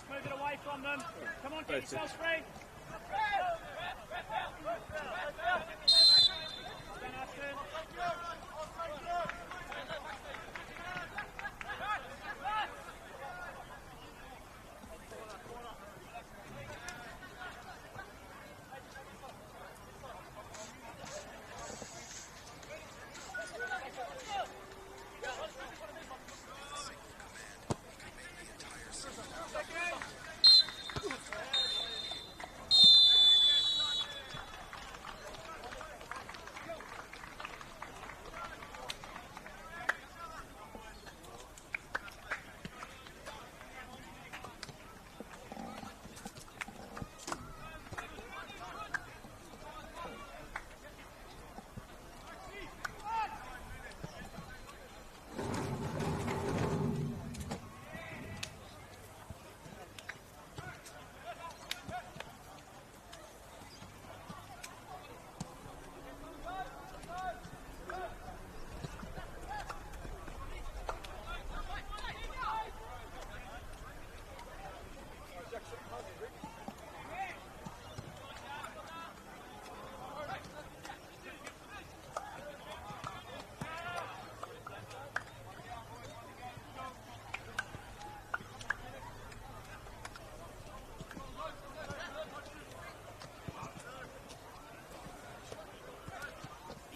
Move it away from them. Come on, get yourself free.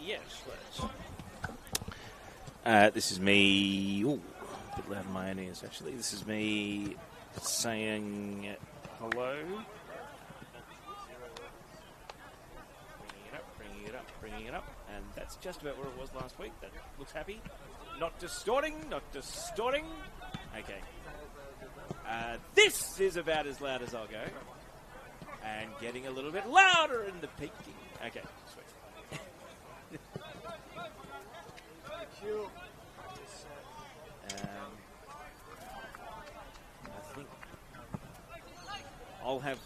Yes, let's. This is me. Ooh, a bit loud in my own ears, actually. This is me saying hello. Bringing it up. And that's just about where it was last week. That looks happy. Not distorting. Okay. This is about as loud as I'll go. And getting a little bit louder in the peaking. Okay, sweet. I think I'll have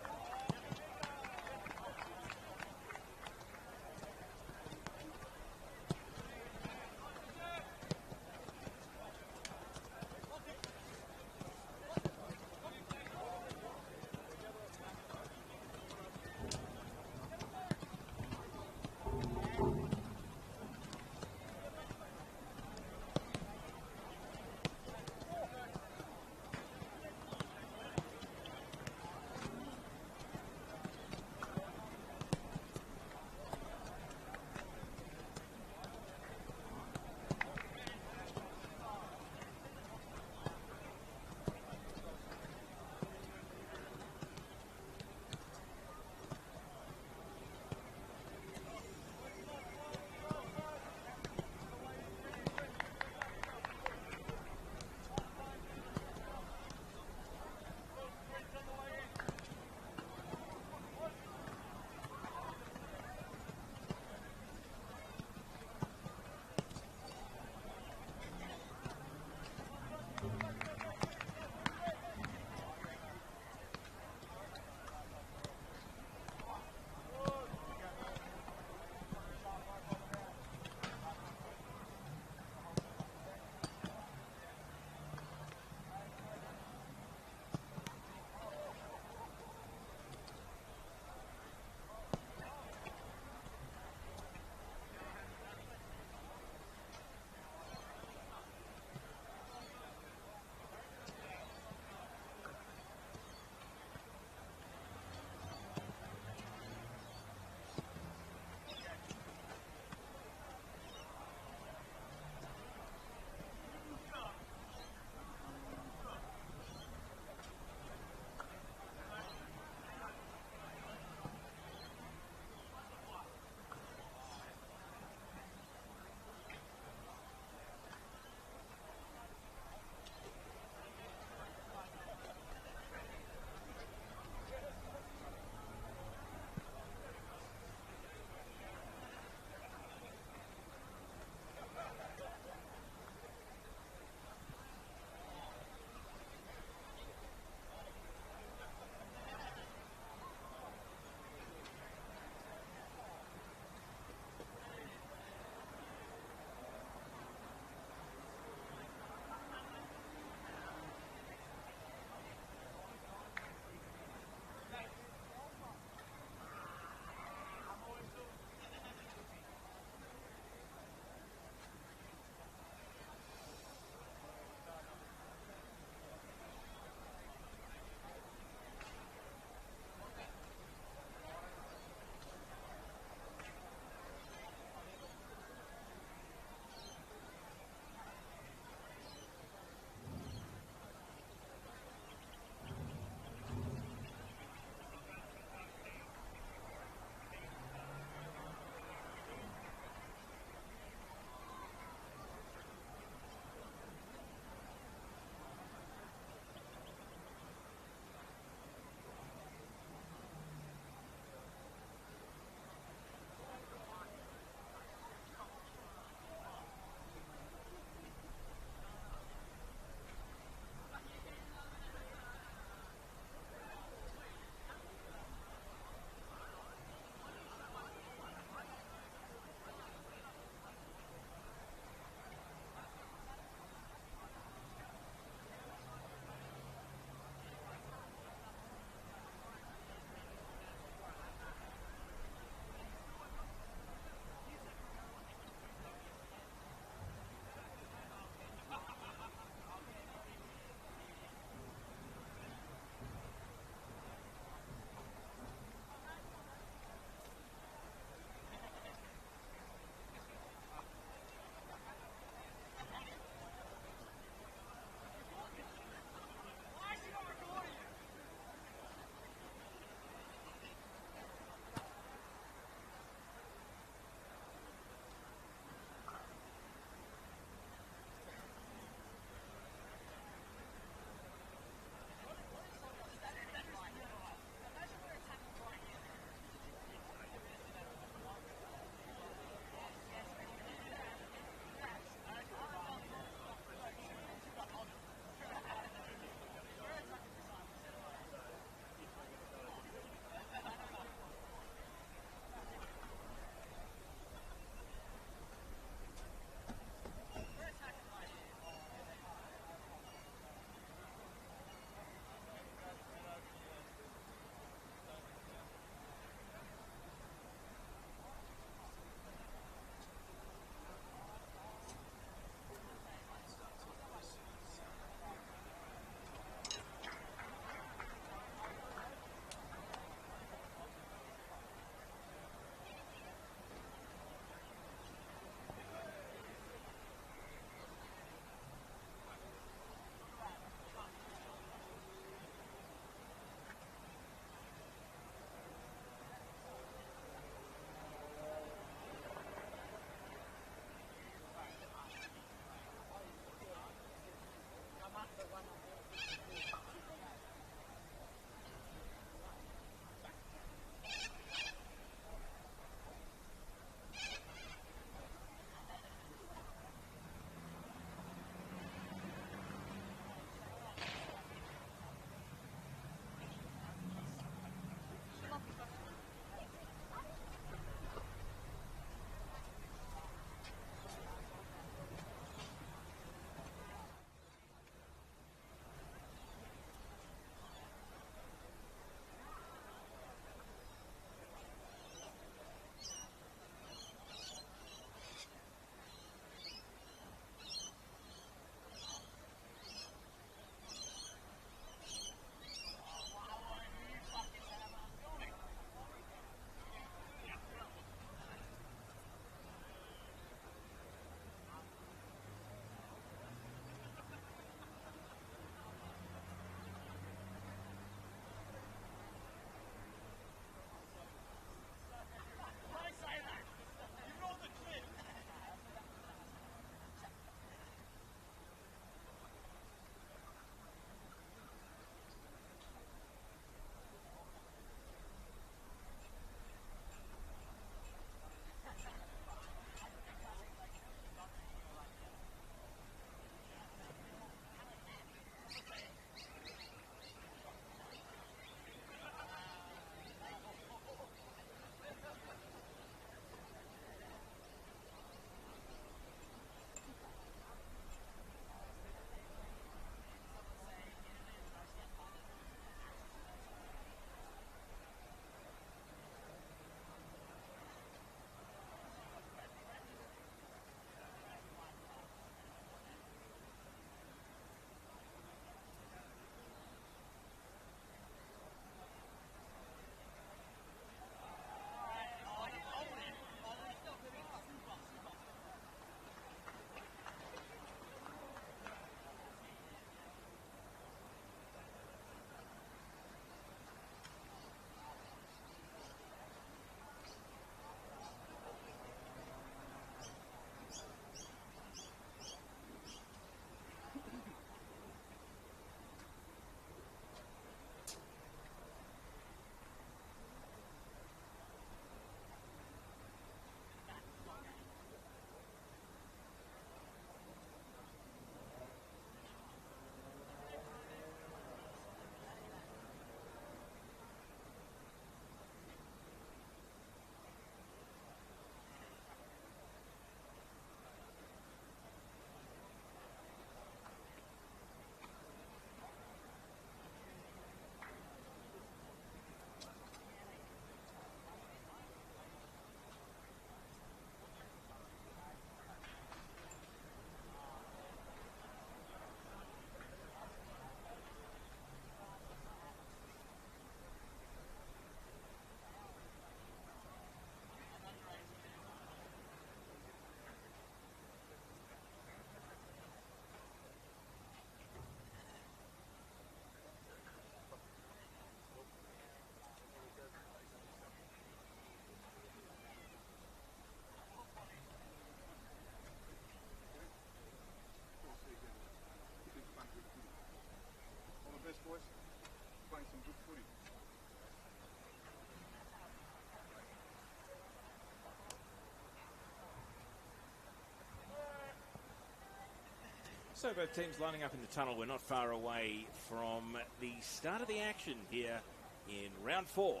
So both teams lining up in the tunnel. We're not far away from the start of the action here in round 4.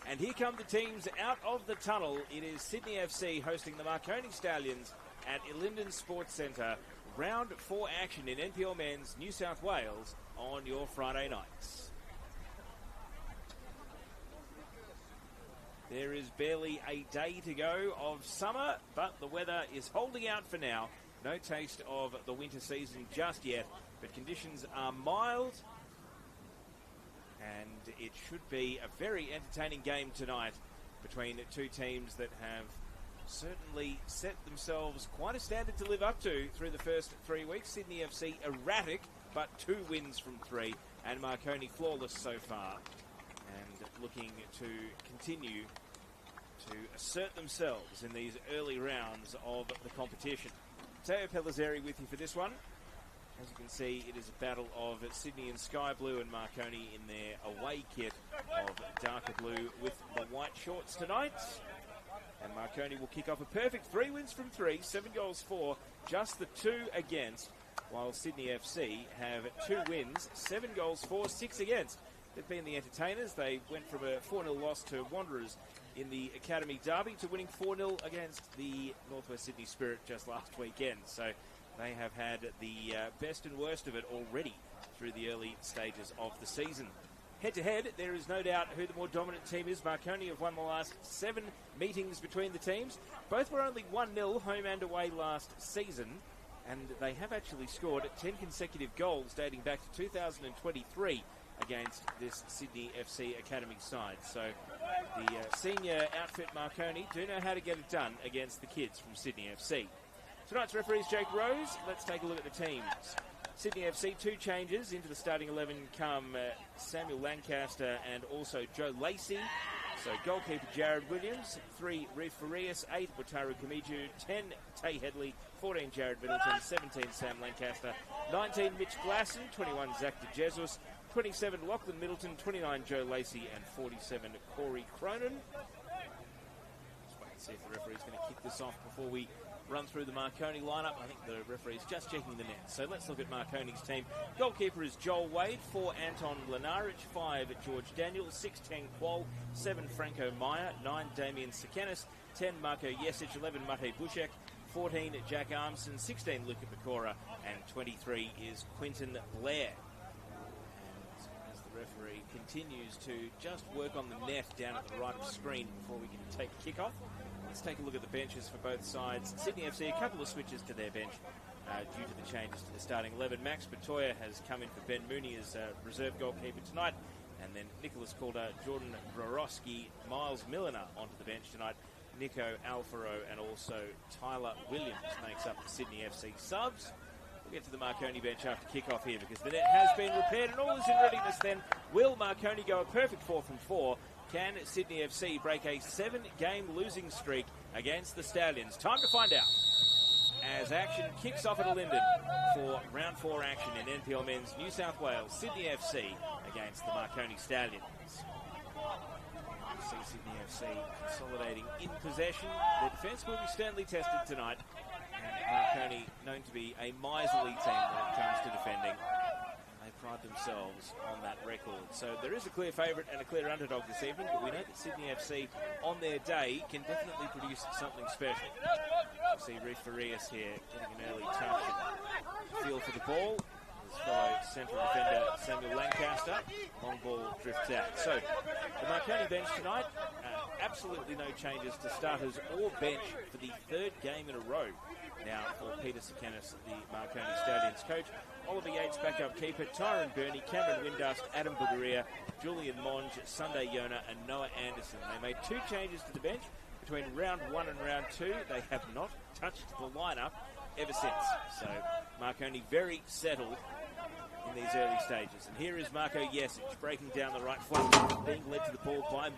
And here come the teams out of the tunnel. It is Sydney FC hosting the Marconi Stallions at Linden Sports Centre. Round 4 action in NPL Men's New South Wales on your Friday nights. There is barely a day to go of summer, but the weather is holding out for now. No taste of the winter season just yet, but conditions are mild, and it should be a very entertaining game tonight between two teams that have certainly set themselves quite a standard to live up to through the first 3 weeks. Sydney FC erratic, but 2 wins from 3, and Marconi flawless so far, and looking to continue to assert themselves in these early rounds of the competition. Teo Pellizzeri with you for this one. As you can see, it is a battle of Sydney in sky blue and Marconi in their away kit of darker blue with the white shorts tonight. And Marconi will kick off a perfect 3 wins from 3, 7 goals for, just the 2 against, while Sydney FC have 2 wins, 7 goals for, 6 against. They've been the entertainers. They went from a 4-0 loss to Wanderers in the Academy Derby to winning 4-0 against the Northwest Sydney Spirit just last weekend. So they have had the best and worst of it already through the early stages of the season. Head-to-head, there is no doubt who the more dominant team is. Marconi have won the last 7 meetings between the teams. Both were only 1-0 home and away last season, and they have actually scored 10 consecutive goals dating back to 2023 against this Sydney FC Academy side. So the senior outfit Marconi do know how to get it done against the kids from Sydney FC. Tonight's referee is Jake Rose. Let's take a look at the teams. Sydney FC, 2 changes into the starting 11 come Samuel Lancaster and also Joe Lacey. So goalkeeper Jared Williams, 3 Reef Farias, 8 Wataru Kamiju, 10 Tay Headley, 14 Jared Middleton, 17 Sam Lancaster, 19 Mitch Glasson, 21 Zach DeJesus, 27 Lachlan Middleton, 29 Joe Lacey, and 47 Corey Cronin. Just wait and see if the referee's going to kick this off before we run through the Marconi lineup. I think the referee's just checking the net. So let's look at Marconi's team. Goalkeeper is Joel Wade, 4 Anton Lenarich, 5 George Daniel, 6 10 Qual, 7 Franco Meyer, 9 Damien Sakanis, 10 Marco Jesic, 11 Mate Bushek, 14 Jack Armson, 16 Luca Pecora, and 23 is Quinton Blair. Referee continues to just work on the net down at the right of the screen before we can take a kick-off. Let's take a look at the benches for both sides. Sydney FC, a couple of switches to their bench due to the changes to the starting 11. Max Batoya has come in for Ben Mooney as reserve goalkeeper tonight. And then Nicholas Calder, Jordan Borowski, Miles Milliner onto the bench tonight. Nico Alfaro and also Tyler Williams makes up the Sydney FC subs. We'll get to the Marconi bench after kick-off here because the net has been repaired and all is in readiness then. Will Marconi go a perfect 4 from 4? Can Sydney FC break a 7-game losing streak against the Stallions? Time to find out as action kicks off at Linden for round 4 action in NPL Men's New South Wales. Sydney FC against the Marconi Stallions. See Sydney FC consolidating in possession. Their defence will be sternly tested tonight. Marconi known to be a miserly team when it comes to defending. They pride themselves on that record. So there is a clear favourite and a clear underdog this evening, but we know that Sydney FC on their day can definitely produce something special. You see Reef Farias here getting an early touch and feel for the ball. His fellow central defender Samuel Lancaster. Long ball drifts out. So the Marconi bench tonight, absolutely no changes to starters or bench for the 3rd game in a row. Now for Peter Sakanis, the Marconi Stallions coach. Oliver Yates, backup keeper, Tyron Burney, Cameron Windust, Adam Bugaria, Julian Monge, Sunday Yona, and Noah Anderson. They made 2 changes to the bench between round 1 and round 2. They have not touched the lineup ever since. So Marconi very settled in these early stages. And here is Marco Jesic breaking down the right flank, being led to the ball by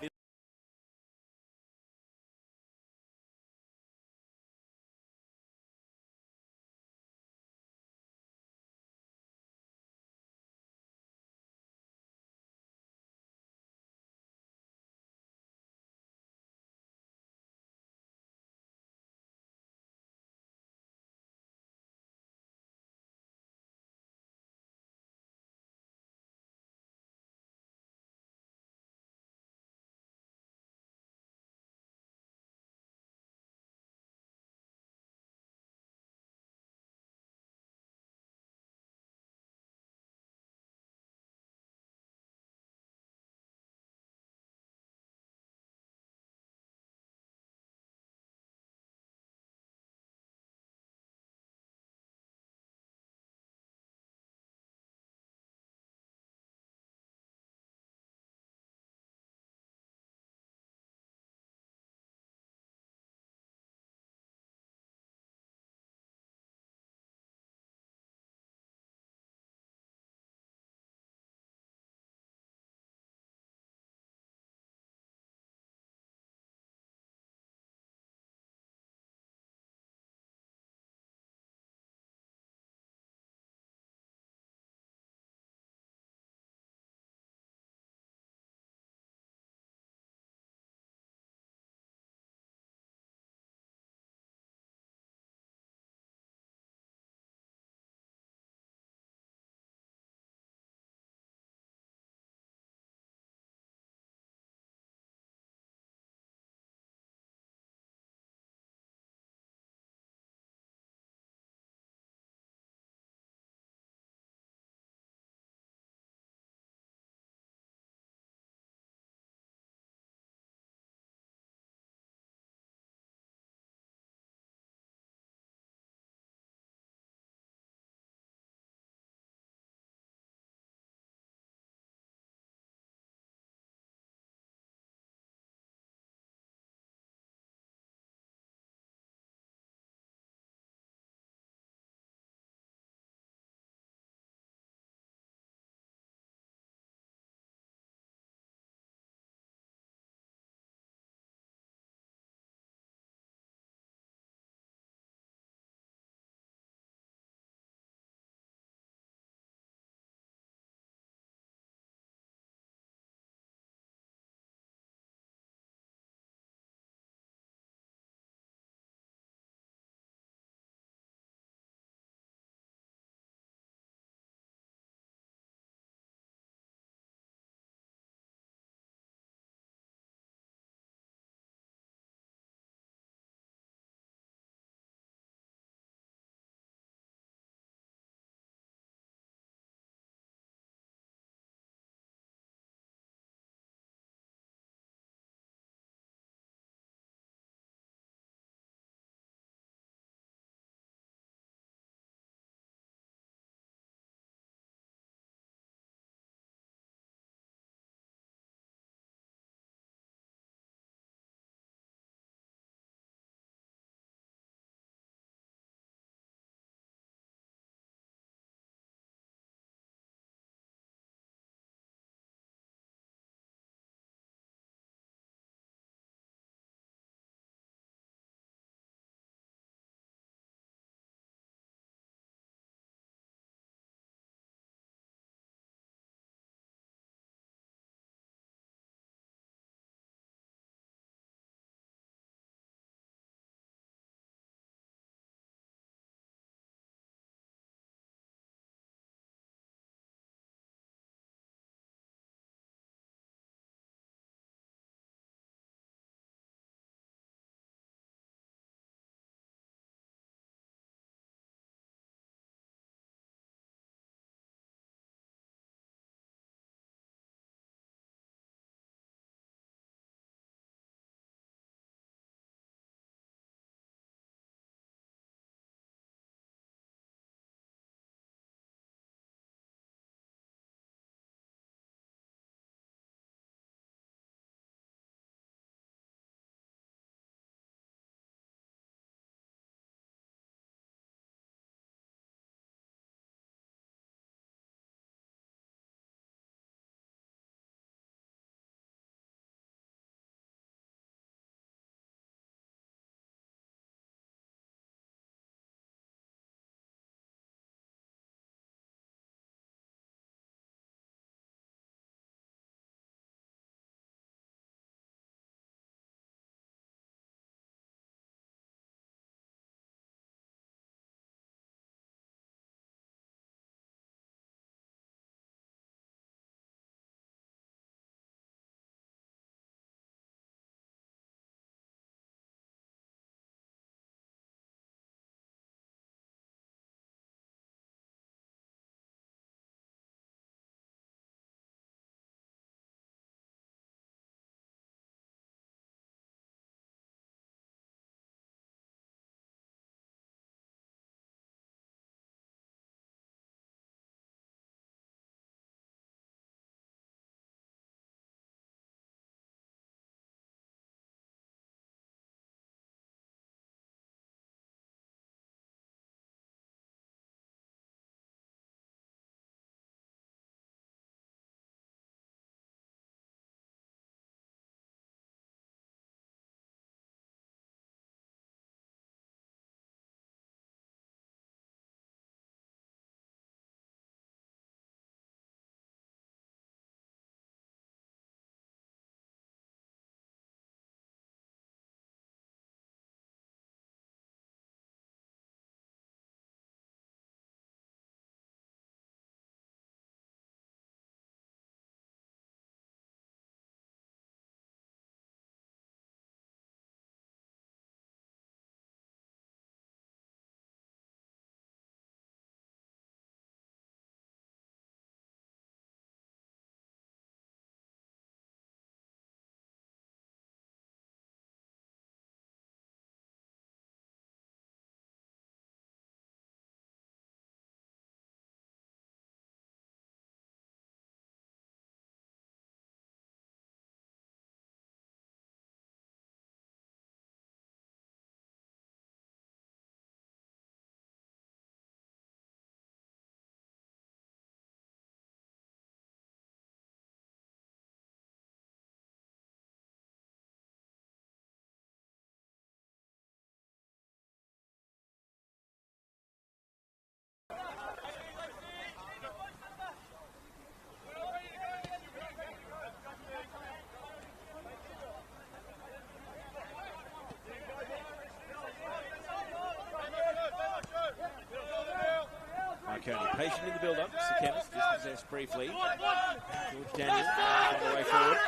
possession in the build-up. Sekenis dispossessed briefly. George Daniel on the way forward.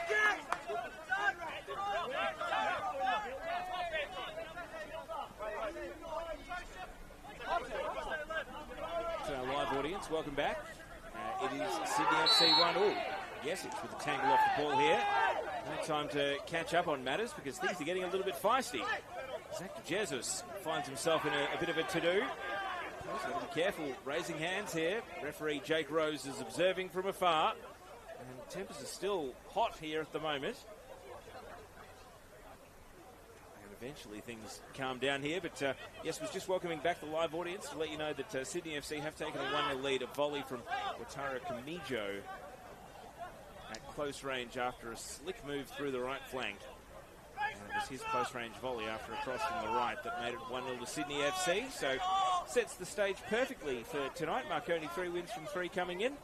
To our live audience, welcome back. It is Sydney FC 1. Oh, yes, it's with a tangle off the ball here. No time to catch up on matters because things are getting a little bit feisty. Zach DeJesus finds himself in a bit of a to-do. He's got to be careful raising hands here. Referee Jake Rose is observing from afar. And tempers are still hot here at the moment. And eventually things calm down here. But yes, was just welcoming back the live audience to let you know that Sydney FC have taken a 1-0 lead. A volley from Wataru Kamijo at close range after a slick move through the right flank. And it was his close range volley after a cross from the right that made it 1-0 to Sydney FC. So sets the stage perfectly for tonight. Marconi 3 wins from 3 coming in.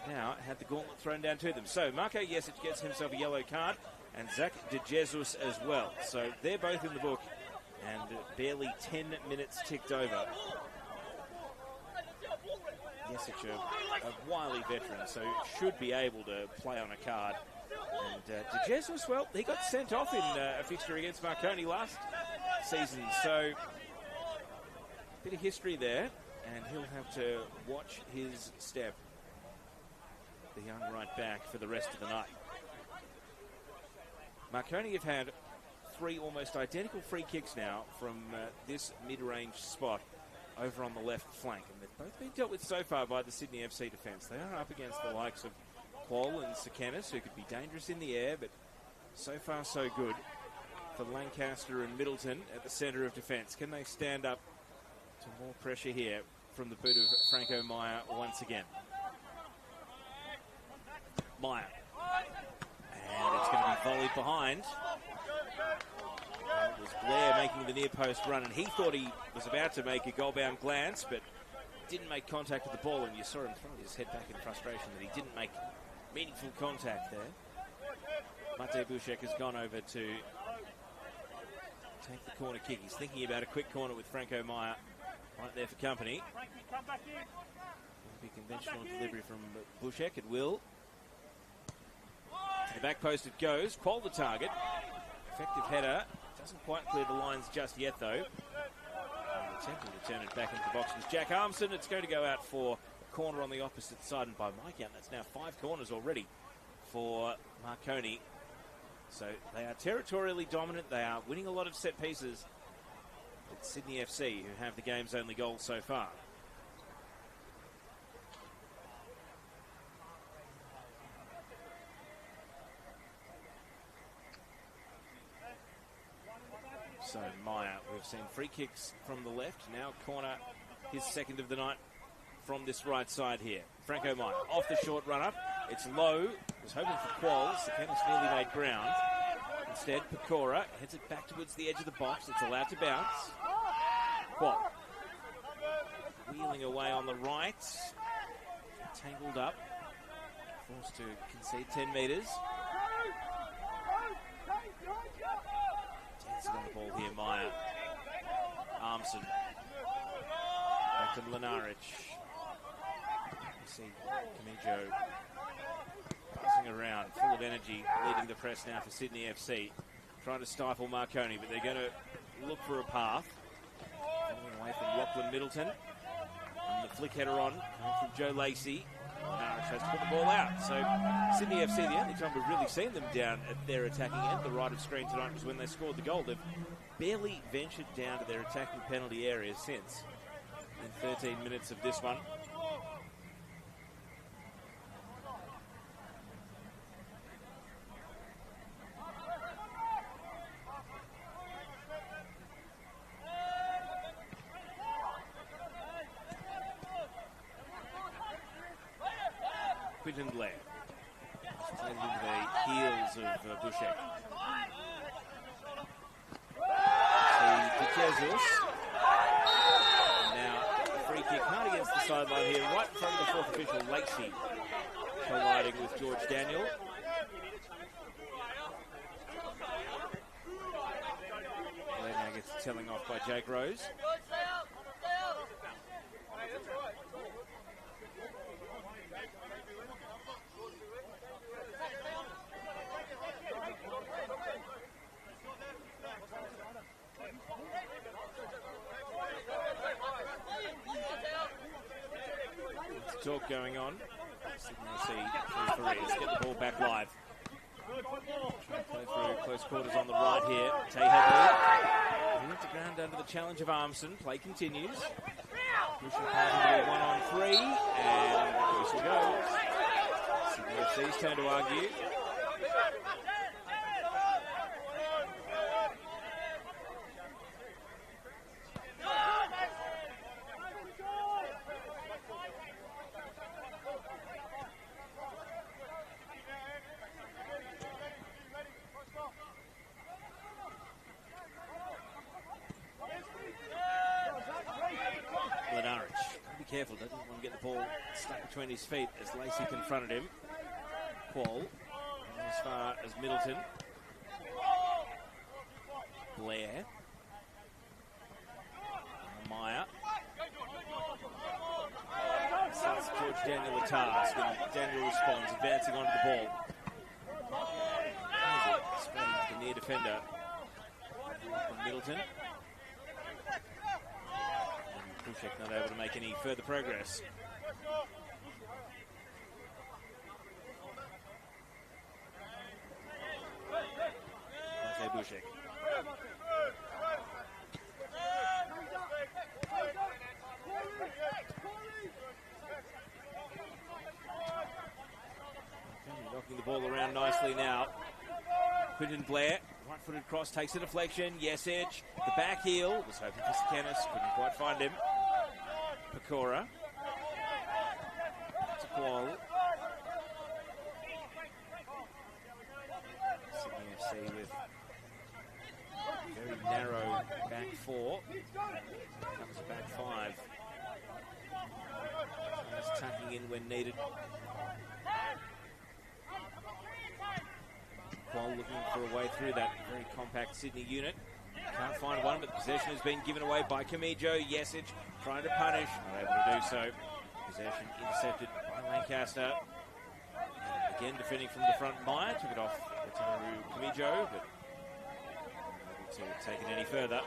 Now had the gauntlet thrown down to them. So Marco Jesic gets himself a yellow card and Zach DeJesus as well. So they're both in the book and barely 10 minutes ticked over. Jesic, a wily veteran, so should be able to play on a card. And DeJesus, well, he got sent off in a fixture against Marconi last season. So bit of history there, and he'll have to watch his step. The young right back for the rest of the night. Marconi have had 3 almost identical free kicks now from this mid-range spot over on the left flank. And they've both been dealt with so far by the Sydney FC defence. They are up against the likes of Qual and Sekenis, who could be dangerous in the air, but so far so good for Lancaster and Middleton at the centre of defence. Can they stand up to more pressure here from the boot of Franco Meyer once again? Meyer. And it's going to be volleyed behind. It was Blair making the near post run, and he thought he was about to make a goal-bound glance, but didn't make contact with the ball, and you saw him throw his head back in frustration that he didn't make meaningful contact there. Mate Bushek has gone over to take the corner kick. He's thinking about a quick corner with Franco Meyer right there for company. It'll be conventional delivery from Bushek. It will. To the back post it goes. Qual the target. Effective header. Doesn't quite clear the lines just yet, though. Attempting to turn it back into the box was Jack Armson. It's going to go out for a corner on the opposite side, and by my count, that's now 5 corners already for Marconi. So they are territorially dominant. They are winning a lot of set pieces. It's Sydney FC who have the game's only goal so far. So Meyer, we've seen free kicks from the left. Now corner, his second of the night from this right side here. Franco Meyer off the short run up. It's low. Was hoping for Qual. Sekenis nearly made ground. Instead, Pecora heads it back towards the edge of the box. It's allowed to bounce. Qual wheeling away on the right. Tangled up. Forced to concede 10 metres. Dancing on the ball here, Meyer. Armson. Back to Mlinaric. You see Kamijo buzzing around, full of energy, leading the press now for Sydney FC. Trying to stifle Marconi, but they're going to look for a path. Coming away from Lachlan Middleton. And the flick header on, from Joe Lacey. Mlinaric has to put the ball out. So Sydney FC, the only time we've really seen them down at their attacking end, the right of screen tonight, was when they scored the goal. They've barely ventured down to their attacking penalty area since, in 13 minutes of this one. Quinton Blair. He's played into the heels of Bushek. See DeJesus. Now, a free kick hard against the sideline here, right in front of the fourth official, Lacey, colliding with George Daniel. Blair now gets the telling off by Jake Rose. talk going on. Sydney FC through Farias. Get the ball back live. Trying to play through close quarters on the right here. Tay Headley. He went to ground under the challenge of Armson. Play continues. Pushing past 1-on-3. And whistle goes. Sydney FC's turn to argue. Careful, doesn't want to get the ball stuck between his feet as Lacey confronted him. Quall, as far as Middleton. Blair. Meyer. Starts George Daniel the task, and Daniel responds, advancing onto the ball. Spreading to the near defender. Middleton. Bushek not able to make any further progress. Okay, Bushek. Knocking the ball around nicely now. Quinton Blair, right-footed cross, takes a deflection. Yes, edge. The back heel. Was hoping for Sakanis, couldn't quite find him. Pecora. To Quall. Sydney FC with very narrow back four. Comes a back five. Just tucking in when needed. Quall looking for a way through that very compact Sydney unit. Can't find one, but the possession has been given away by Camijo. Yesic trying to punish, not able to do so. Possession intercepted by Lancaster. And again, defending from the front, Meyer took it off Wataru Camijo, but not able to take it any further.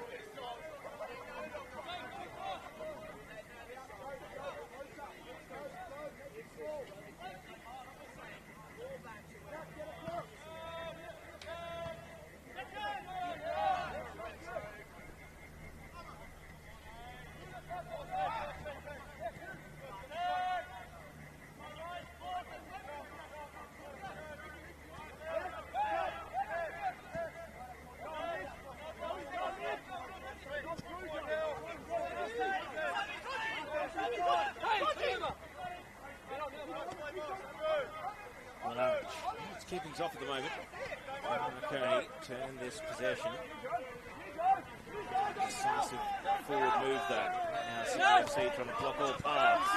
Keep things off at the moment. Marconi turn this possession. Decisive forward move though. Now Sydney FC trying to block all paths.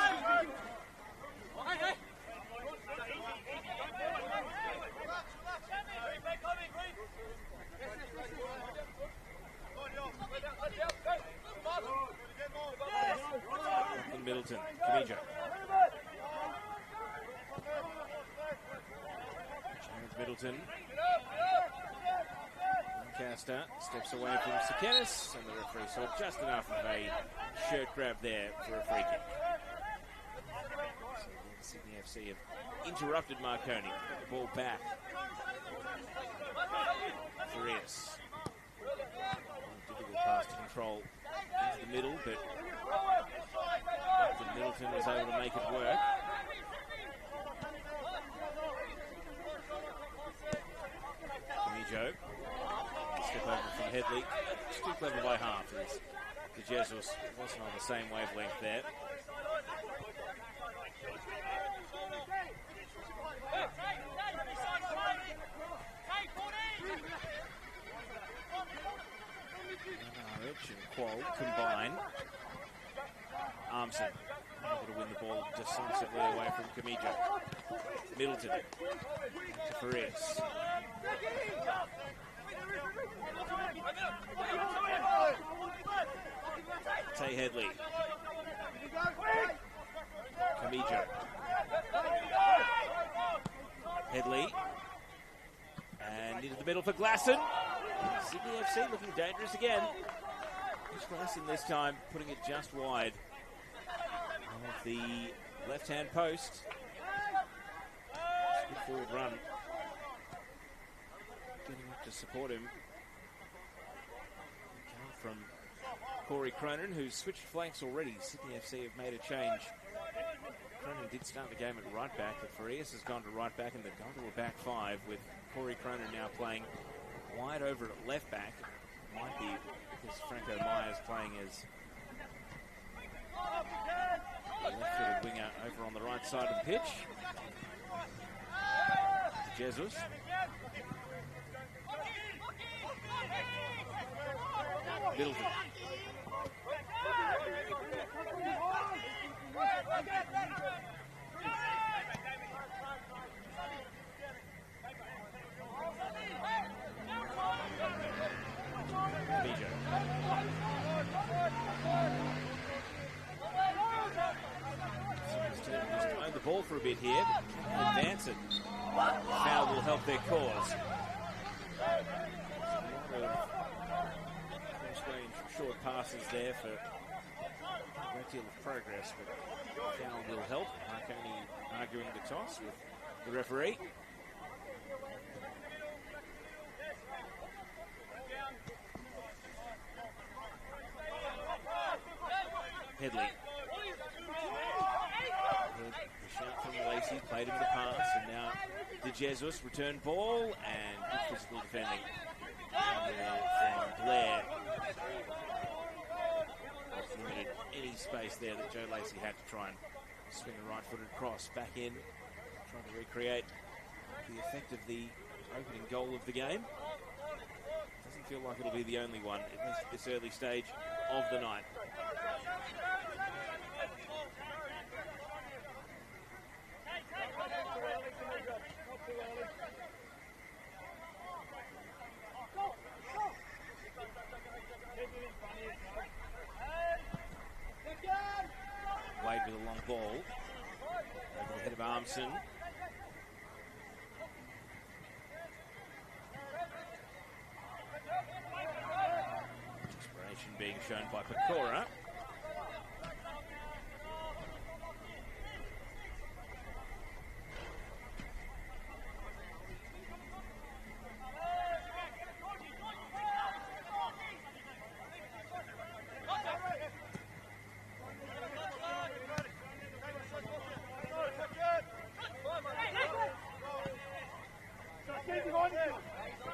Middleton, Camijo. Middleton. Lancaster steps away from Sakanis, and the referee saw just enough of a shirt grab there for a free kick. So Sydney FC have interrupted Marconi. Got the ball back. Farias. Difficult pass to control into the middle, but Middleton was able to make it work. Camijo. Step over from Headley. Just too clever by half. De Jesus wasn't on the same wavelength there. Rich and Quall combine. Armson able to win the ball decisively away from Camijo. Middleton to Farias. Tay Headley. Camijo. Headley. And into the middle for Glasson. Sydney FC looking dangerous again. Glasson this time putting it just wide of the left-hand post. Good forward run. Getting up to support him. Came from Corey Cronin, who's switched flanks already. Sydney FC have made a change. Cronin did start the game at right back, but Farias has gone to right back and they've gone to a back five with Corey Cronin now playing wide over at left back. Might be because Franco Myers playing as a left-footed winger over on the right side of the pitch. Jesus. Middleton. Own the ball for a bit here, but advance it. Foul will help their cause. Short passes there for a great deal of progress, but foul will help. Marconi arguing the toss with the referee. Headley. The shout from Lacey, played him the pass, and now De Jesus return ball and good physical defending. From Blair. Limited any space there that Joe Lacey had to try and swing a right-footed cross back in, trying to recreate the effect of the opening goal of the game. Doesn't feel like it'll be the only one, at least at this early stage of the night. Wade with a long ball over the head of Armson. Inspiration being shown by Pecora.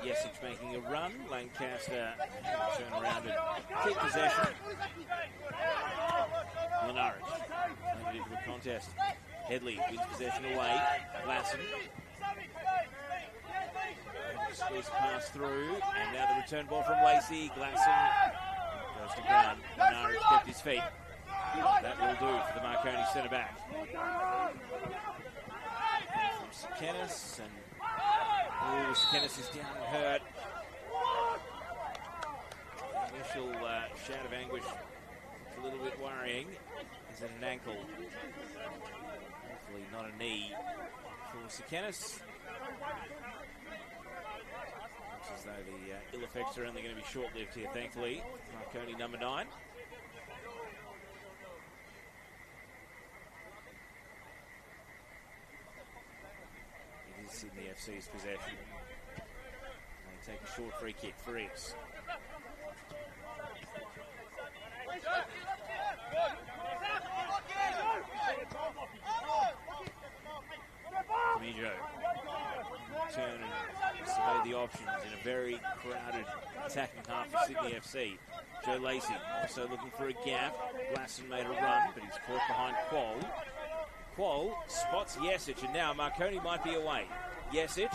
Yesic making a run. Lancaster turn around and keep possession. Linares turned it into a contest. Headley wins possession away. Glasson. Squeeze pass through. And now the return ball from Lacey. Glasson goes to ground. Linares kept his feet. That will do for the Marconi centre back. From Kennis and Kennis is down and hurt. The initial shout of anguish, it's a little bit worrying. Is it an ankle? Hopefully not a knee for Kennis. Looks as though the ill effects are only going to be short-lived here, thankfully. Marconi number 9. Sydney FC's possession. They take a short free kick for X. Mijo. Turn and survey the options in a very crowded attacking half for Sydney FC. Joe Lacey also looking for a gap. Glasson made a run, but he's caught behind Quoll. Quoll spots Yesic, and now Marconi might be away. Yesic,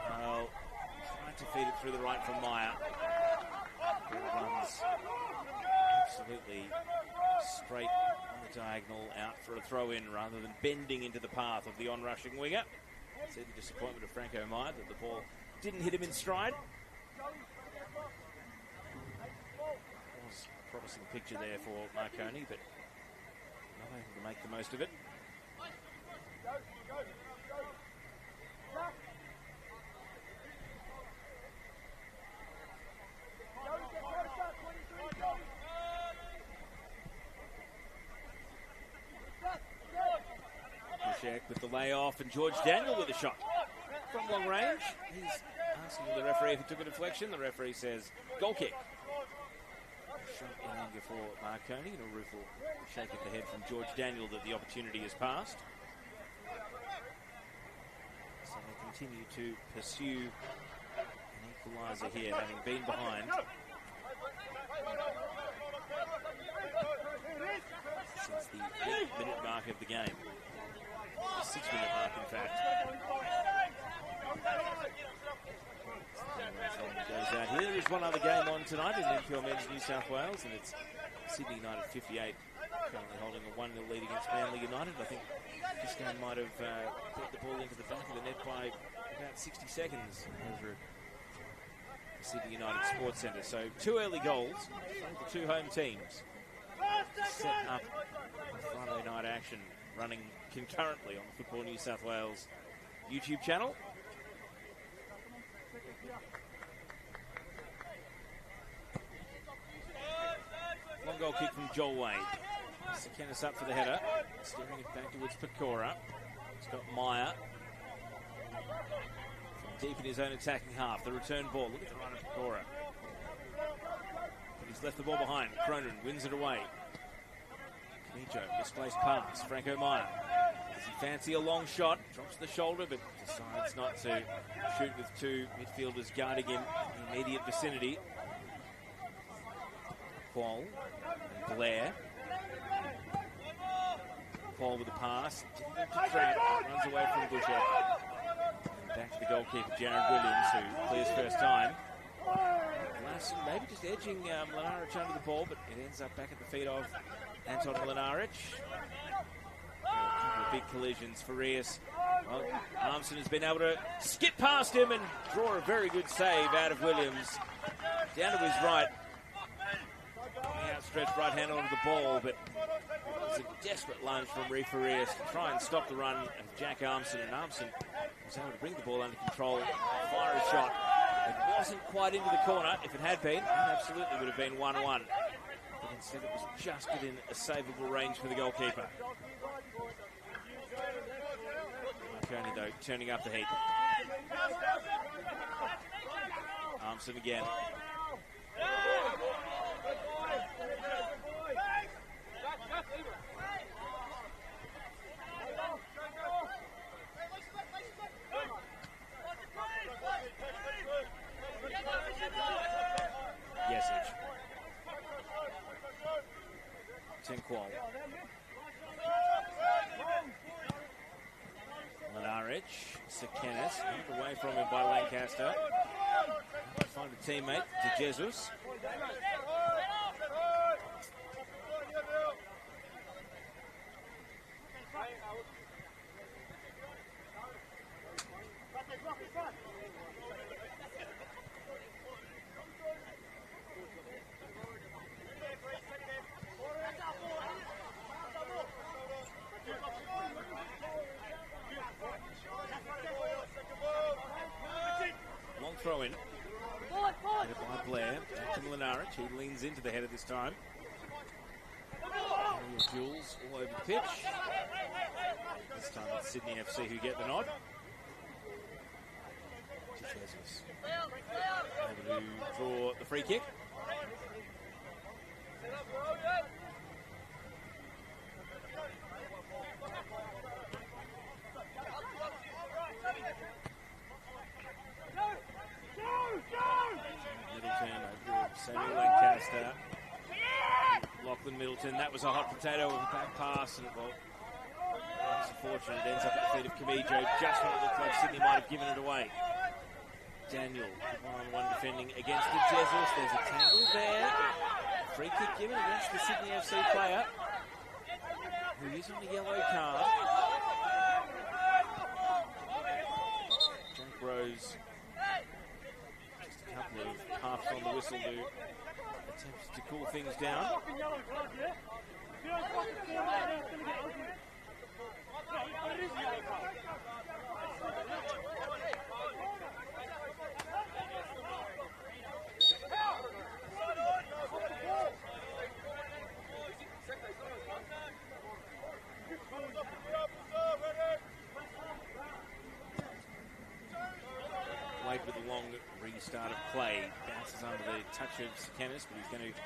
trying to feed it through the right from Meyer. Ball runs absolutely straight on the diagonal, out for a throw-in rather than bending into the path of the on-rushing winger. See the disappointment of Franco Meyer that the ball didn't hit him in stride. Was a promising picture there for Marconi, but not able to make the most of it. Beck with the layoff, and George Daniel with a shot from long range. He's asking the referee if he took a deflection. The referee says goal kick. Shot in anger for Marconi, and a rueful shake of the head from George Daniel that the opportunity has passed. So they continue to pursue an equaliser here, having been behind since the 8-minute mark of the game. The 6-minute mark, in fact. Goes out here. There is one other game on tonight in NPL Men's New South Wales, and it's Sydney United 58, currently holding a 1-0 lead against Manly United. I think this game might have put the ball into the back of the net by about 60 seconds over at the Sydney United Sports Centre. So 2 early goals from the 2 home teams set up Friday night action, running concurrently on the Football New South Wales YouTube channel. Long goal kick from Joel Wade. Sekenis up for the header, steering it back towards Pecora. He's got Meyer from deep in his own attacking half. The return ball. Look at the run of Pecora. But he's left the ball behind. Cronin wins it away. Camicho, misplaced pass. Franco Meyer. Does he fancy a long shot? Drops the shoulder, but decides not to shoot with 2 midfielders guarding him in the immediate vicinity. Paul and Blair. Paul with the pass. Runs away from Boucher. Back to the goalkeeper, Jared Williams, who clears first time. Larson maybe just edging Mlinaric under the ball, but it ends up back at the feet of Anton Mlinaric. A couple of big collisions for Rias. Well, Armson has been able to skip past him and draw a very good save out of Williams. Down to his right. Outstretched right hand onto the ball, but it was a desperate lunge from Reef Farias to try and stop the run of Jack Armson, and Armson was able to bring the ball under control, fire a shot. It wasn't quite into the corner. If it had been, it absolutely would have been 1-1. But instead it was just within a savable range for the goalkeeper. Marconi, though, turning up the heat. Armson again. Yesic. Tinkwall. Mlinaric. Sekenis. Away from him by Lancaster. Find a teammate to Jesus. Long throw in. Headed by Blair. Back to Mlinaric. He leans into the header this time. Jules all over the pitch. This time it's Sydney FC who get the nod. Jesus. Able to draw the free kick. Middleton over to Samuel Lancaster. Lachlan Middleton, that was a hot potato with a back pass, and it's unfortunate. It ends up at the feet of Camijo just when it looked like Sydney might have given it away. Daniel, 1-on-1 defending against the Jesus. There's a tangle there. Free kick given against the Sydney FC player, who is on the yellow card. Jack Rose, just a couple of halves on the whistle to attempt to cool things down. Wade with a long restart of play. Bounces under the touch of Sakanis, but he's going to get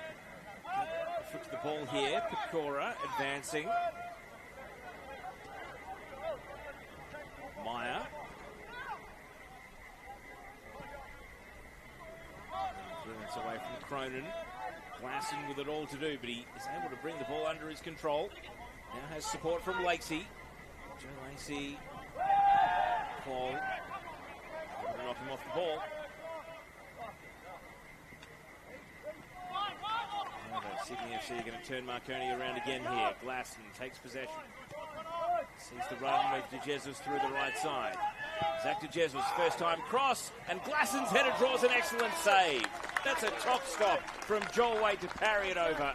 a foot to the ball here. Pecora advancing. Meyer. 3 minutes away from Cronin. Glasson with it all to do, but he is able to bring the ball under his control. Now has support from Lacey. Joe Lacey. Paul. Able to knock him off the ball. Sydney FC are going to turn Marconi around again here. Glasson takes possession. Sees the run with De Jesus through the right side. Zach De Jesus, first time cross, and Glasson's header draws an excellent save. That's a top stop from Joel Wade to parry it over.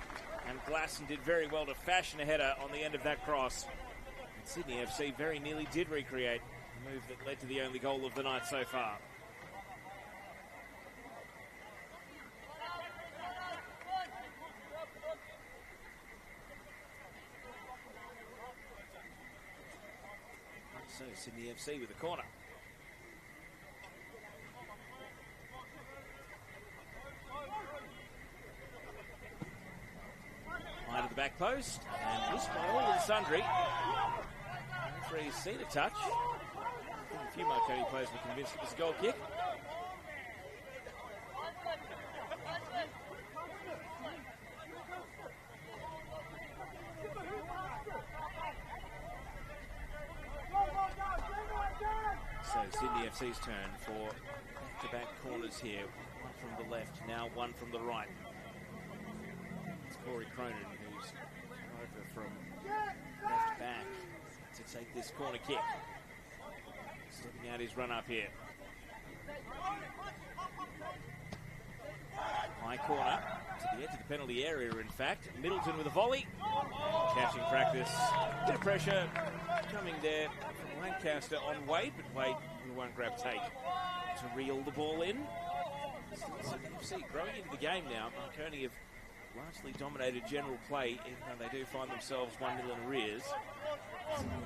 And Glasson did very well to fashion a header on the end of that cross. And Sydney FC very nearly did recreate a move that led to the only goal of the night so far. So Sydney FC with a corner. High to the back post, and missed by all and sundry. Referee's seen a touch. I think a few Marconi players were convinced it was a goal kick. So Sydney FC's turn for back-to-back corners here. One from the left, now one from the right. It's Corey Cronin who's over from left back to take this corner kick. Stepping out his run up here. High corner to the edge of the penalty area, in fact. Middleton with a volley. Catching practice. Bit of pressure coming there from Lancaster on Wade, but Wade won't grab take to reel the ball in. So growing into the game now. Marconi have largely dominated general play, even though they do find themselves 1-0 in arrears.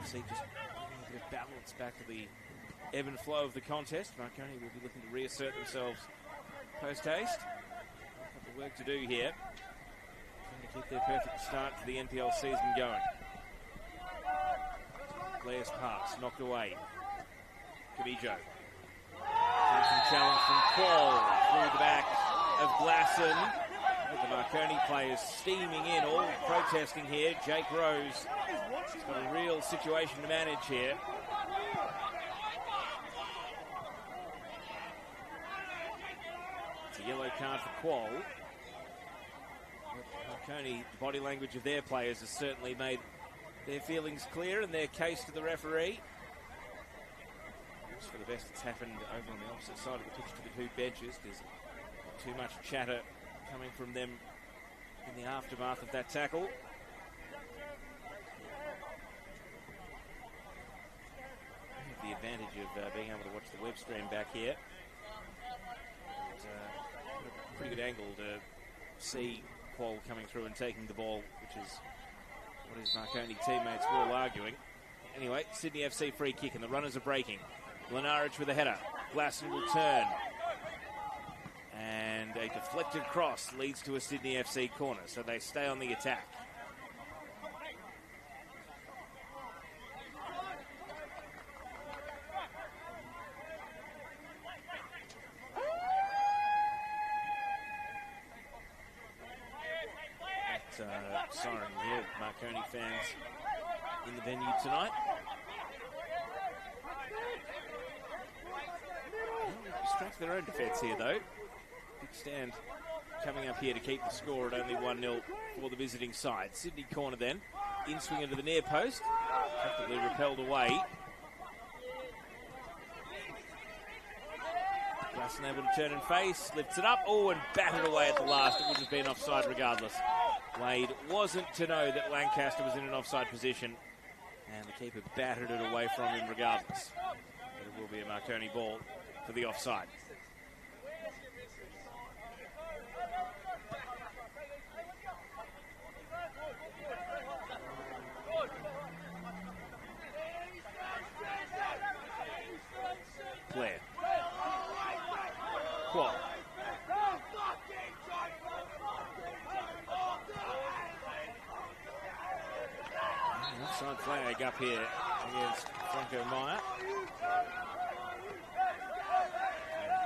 See just a bit of balance back to the ebb and flow of the contest. Marconi will be looking to reassert themselves post-haste. A couple of work to do here. Trying to keep their perfect start to the NPL season going. Blair's pass, knocked away. Camijo. Challenge from Quall through the back of Glasson. With the Marconi players steaming in, all protesting here. Jake Rose has got a real situation to manage here. It's a yellow card for Quall. Marconi, the body language of their players has certainly made their feelings clear and their case to the referee. For the best, it's happened over on the opposite side of the pitch to the two benches. There's not too much chatter coming from them in the aftermath of that tackle. I have the advantage of being able to watch the web stream back here. And, a pretty good angle to see Quall coming through and taking the ball, which is what his Marconi teammates were all arguing. Anyway, Sydney FC free kick and the runners are breaking. Glenarich with a header. Glasson will turn. And a deflected cross leads to a Sydney FC corner, so they stay on the attack. That siren here, Marconi fans in the venue tonight. Distract their own defence here, though. Big stand coming up here to keep the score at only 1-0 for the visiting side. Sydney corner then. In swing into the near post. Practically repelled away. Glasson able to turn and face. Lifts it up. Oh, and batted away at the last. It would have been offside regardless. Wade wasn't to know that Lancaster was in an offside position. And the keeper battered it away from him regardless. But it will be a Marconi ball for the offside. Blair. Qual. Offside flag up here against Franco Meyer.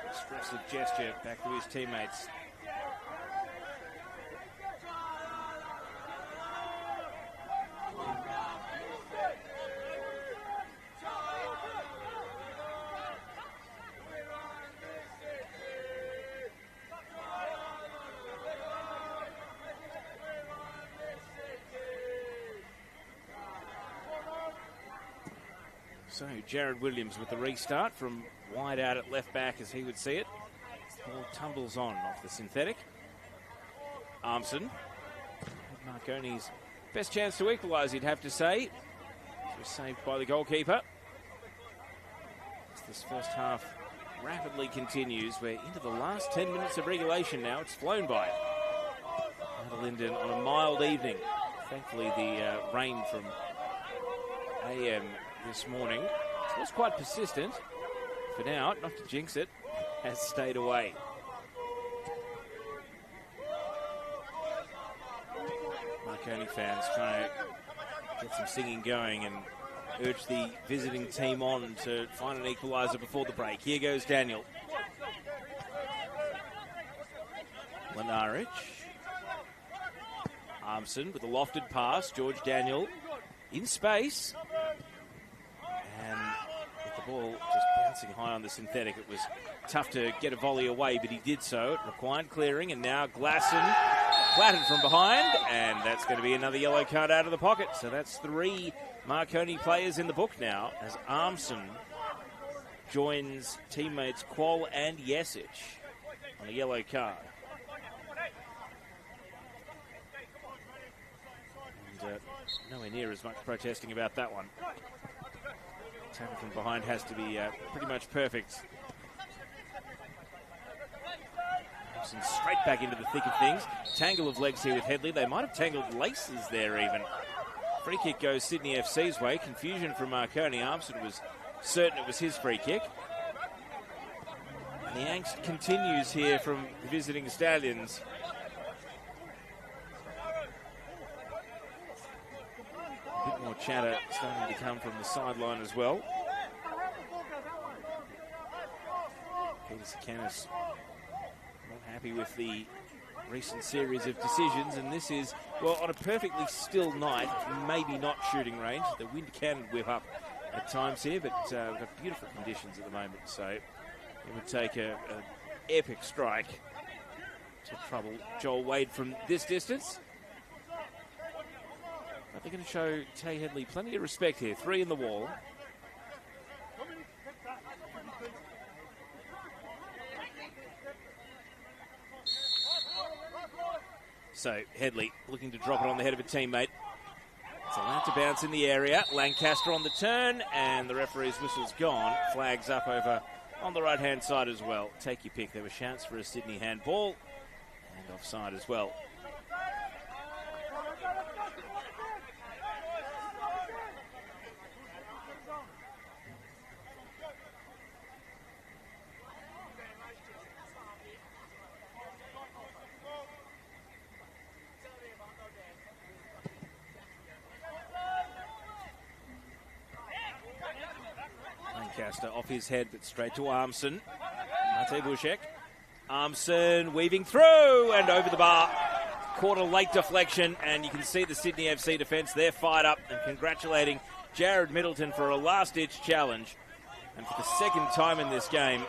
Expressive gesture back to his teammates. So Jared Williams with the restart from wide out at left back as he would see it. Ball tumbles on off the synthetic. Armson. Marconi's best chance to equalise, you'd have to say. It was saved by the goalkeeper. As this first half rapidly continues, we're into the last 10 minutes of regulation now. It's flown by. Linden on a mild evening. Thankfully the rain from AM this morning was quite persistent. For now, not to jinx it, has stayed away. Marconi fans trying to get some singing going and urge the visiting team on to find an equaliser before the break. Here goes Daniel. Lenarich. Armson with a lofted pass. George Daniel in space. And with the ball just bouncing high on the synthetic, it was tough to get a volley away, but he did so. It required clearing, and now Glasson flattened from behind, and that's going to be another yellow card out of the pocket. So that's 3 Marconi players in the book now, as Armson joins teammates Qual and Yesic on a yellow card. And nowhere near as much protesting about that one. Tackle from behind has to be pretty much perfect. Armson straight back into the thick of things. Tangle of legs here with Headley. They might have tangled laces there even. Free kick goes Sydney FC's way. Confusion from Marconi. Armson was certain it was his free kick. And the angst continues here from the visiting Stallions. A bit more chatter starting to come from the sideline as well. Peter Sakanis not happy with the recent series of decisions, and this is, well, on a perfectly still night, maybe not shooting range. The wind can whip up at times here, but we've got beautiful conditions at the moment, so it would take an epic strike to trouble Joel Wade from this distance. But they're going to show Tay Headley plenty of respect here. 3 in the wall. So Headley looking to drop it on the head of a teammate. It's allowed to bounce in the area. Lancaster on the turn, and the referee's whistle's gone. Flags up over on the right-hand side as well. Take your pick. There were shouts for a Sydney handball, and offside as well. Lancaster off his head, but straight to Armson. Mate Bushek. Armson weaving through and over the bar. Caught a late deflection, and you can see the Sydney FC defence. They're fired up and congratulating Jared Middleton for a last-ditch challenge. And for the second time in this game,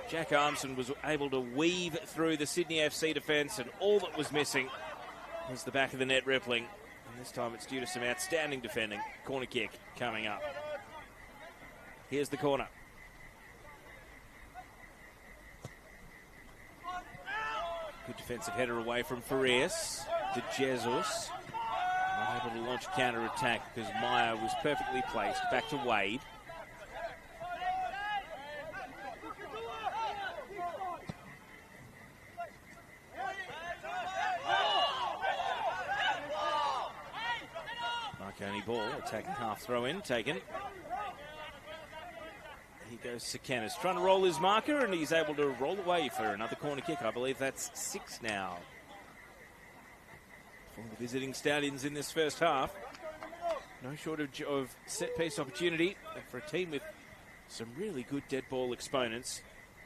Jack Armson was able to weave through the Sydney FC defence, and all that was missing was the back of the net rippling. And this time it's due to some outstanding defending. Corner kick coming up. Here's the corner. Good defensive header away from Farias to Jesus. Not able to launch a counter-attack because Meyer was perfectly placed. Back to Wade. Marconi ball, attacking half throw in, taken. He goes Sakanis, trying to roll his marker, and he's able to roll away for another corner kick. I believe that's 6 now for the visiting Stallions in this first half. No shortage of set-piece opportunity for a team with some really good dead ball exponents.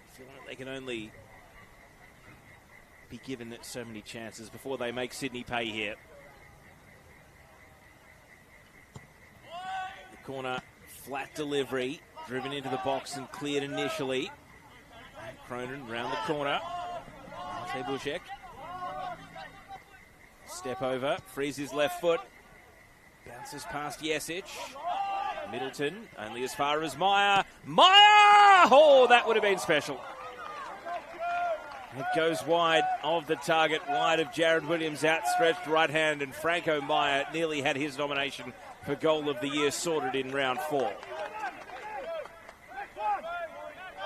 I feel like they can only be given so many chances before they make Sydney pay here. The corner, flat delivery, driven into the box and cleared initially. And Cronin round the corner. Ante Bushek. Step over, frees his left foot. Bounces past Jesic. Middleton, only as far as Meyer. Meyer! Oh, that would have been special. It goes wide of the target, wide of Jared Williams' outstretched right hand, and Franco Meyer nearly had his nomination for goal of the year sorted in round 4.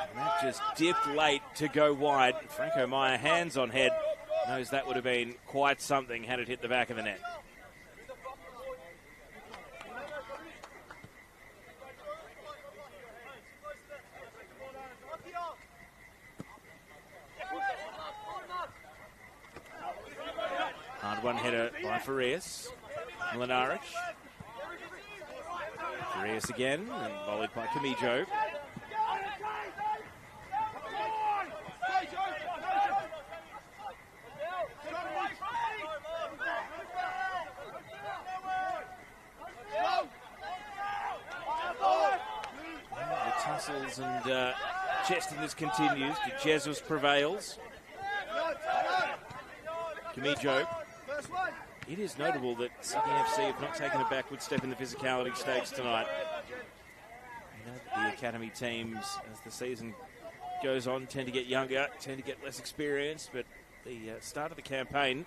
And that just dipped late to go wide. Franco Meyer, hands on head, knows that would have been quite something had it hit the back of the net. Hard one header by Farias. Mlinaric. Farias again, and volleyed by Camijo. The tussles and chestiness continues. Jesus prevails. Camijo. It is notable that Sydney FC have not taken a backward step in the physicality stakes tonight. You know that the academy teams, as the season goes on, tend to get younger, tend to get less experienced, but the start of the campaign,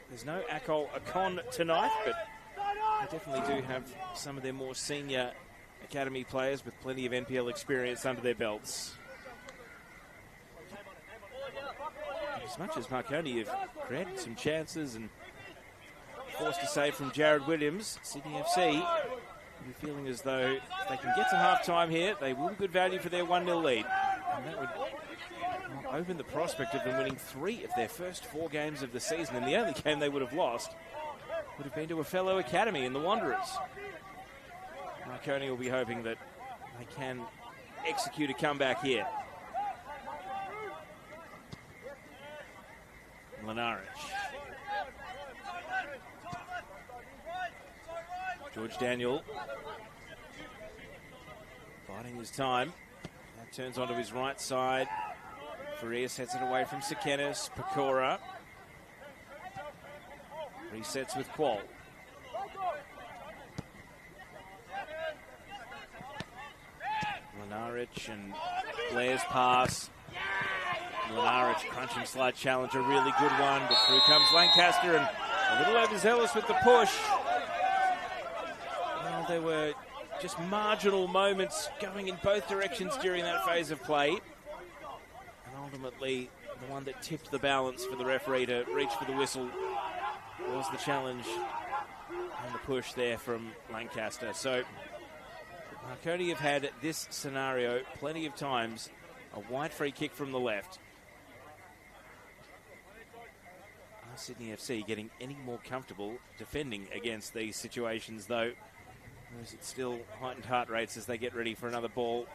there's no Akol Akon tonight, but they definitely do have some of their more senior academy players with plenty of NPL experience under their belts. As much as Marconi have created some chances and forced a save from Jared Williams, Sydney FC will be feeling as though if they can get to half-time here, they will be good value for their 1-0 lead. And that would open the prospect of them winning 3 of their first 4 games of the season. And the only game they would have lost would have been to a fellow academy in the Wanderers. Marconi will be hoping that they can execute a comeback here. Mlinaric. George Daniel biding his time. That turns onto his right side. Faria sets it away from Sakanis. Pecora resets with Qual. Mlinaric and Blair's pass. Mlinaric crunching slide challenge, a really good one, but through comes Lancaster and a little overzealous with the push. Well, there were just marginal moments going in both directions during that phase of play. And ultimately, the one that tipped the balance for the referee to reach for the whistle was the challenge and the push there from Lancaster. So, Marconi have had this scenario plenty of times. A wide free kick from the left. Are Sydney FC getting any more comfortable defending against these situations, though? Or is it still heightened heart rates as they get ready for another ball?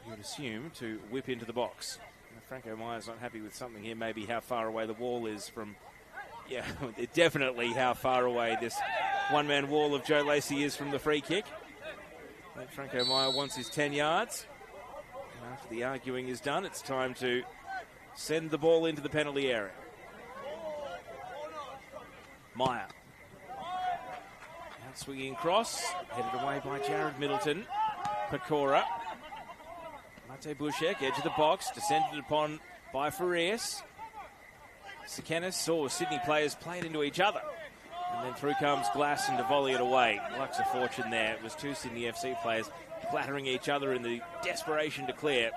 You would assume to whip into the box. Franco Meyer's not happy with something here, maybe how far away the wall is from... Yeah, definitely how far away this one-man wall of Joe Lacey is from the free kick. Franco Meyer wants his 10 yards. And after the arguing is done, it's time to send the ball into the penalty area. Meyer. Out swinging cross, headed away by Jared Middleton. Pecora. Mate Bushek, edge of the box, descended upon by Farias. Sakanis saw Sydney players played into each other. And then through comes Glass and to volley it away. Luck's of fortune there. It was 2 Sydney FC players clattering each other in the desperation to clear.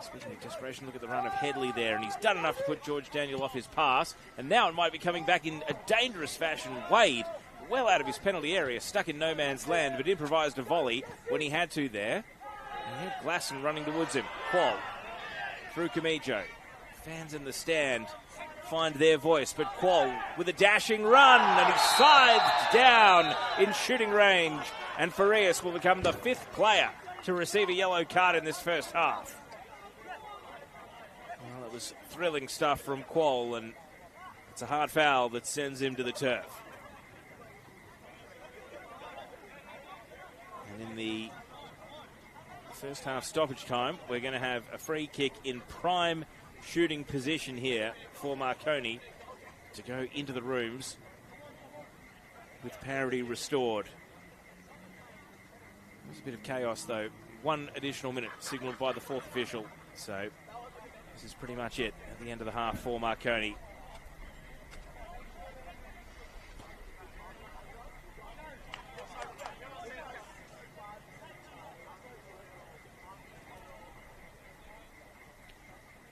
Speaking of desperation, look at the run of Headley there, and he's done enough to put George Daniel off his pass. And now it might be coming back in a dangerous fashion. Wade well out of his penalty area, stuck in no man's land, but improvised a volley when he had to there. And he had Glasson running towards him. Qual through Camijo. Fans in the stand find their voice, but Qual with a dashing run, and he's scythed down in shooting range. And Farias will become the 5th player to receive a yellow card in this first half. Well, it was thrilling stuff from Qual, and it's a hard foul that sends him to the turf. And in the first half stoppage time, we're going to have a free kick in prime shooting position here for Marconi to go into the rooms with parity restored. There's a bit of chaos though. 1 additional minute signalled by the 4th official. So this is pretty much it at the end of the half for Marconi.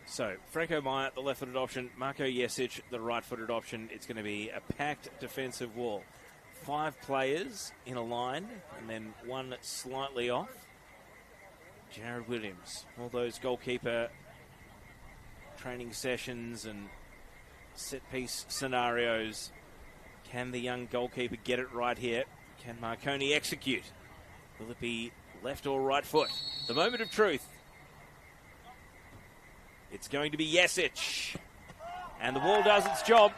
So, Franco Meyer, the left-footed option. Marko Jesic, the right-footed option. It's going to be a packed defensive wall. 5 players in a line, and then 1 slightly off. Jared Williams. All those goalkeeper training sessions and set-piece scenarios. Can the young goalkeeper get it right here? Can Marconi execute? Will it be left or right foot? The moment of truth. It's going to be Jesic. And the wall does its job.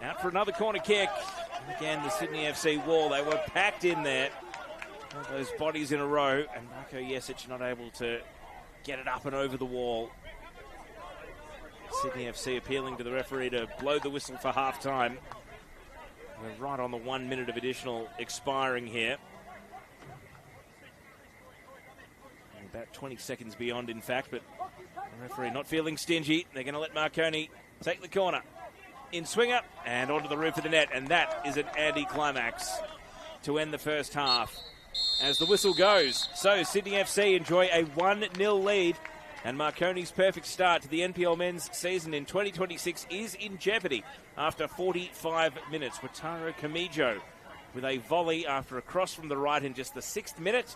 Out for another corner kick. And again, the Sydney FC wall. They were packed in there. All those bodies in a row. And Marko Jesic not able to get it up and over the wall. Sydney FC appealing to the referee to blow the whistle for half-time. We're right on the 1 minute of additional expiring here. And about 20 seconds beyond, in fact, but the referee not feeling stingy. They're going to let Marconi take the corner. In swinger and onto the roof of the net. And that is an anti-climax to end the first half as the whistle goes. So Sydney FC enjoy a 1-0 lead. And Marconi's perfect start to the NPL men's season in 2026 is in jeopardy after 45 minutes. Wataru Camijo with a volley after a cross from the right in just the 6th minute.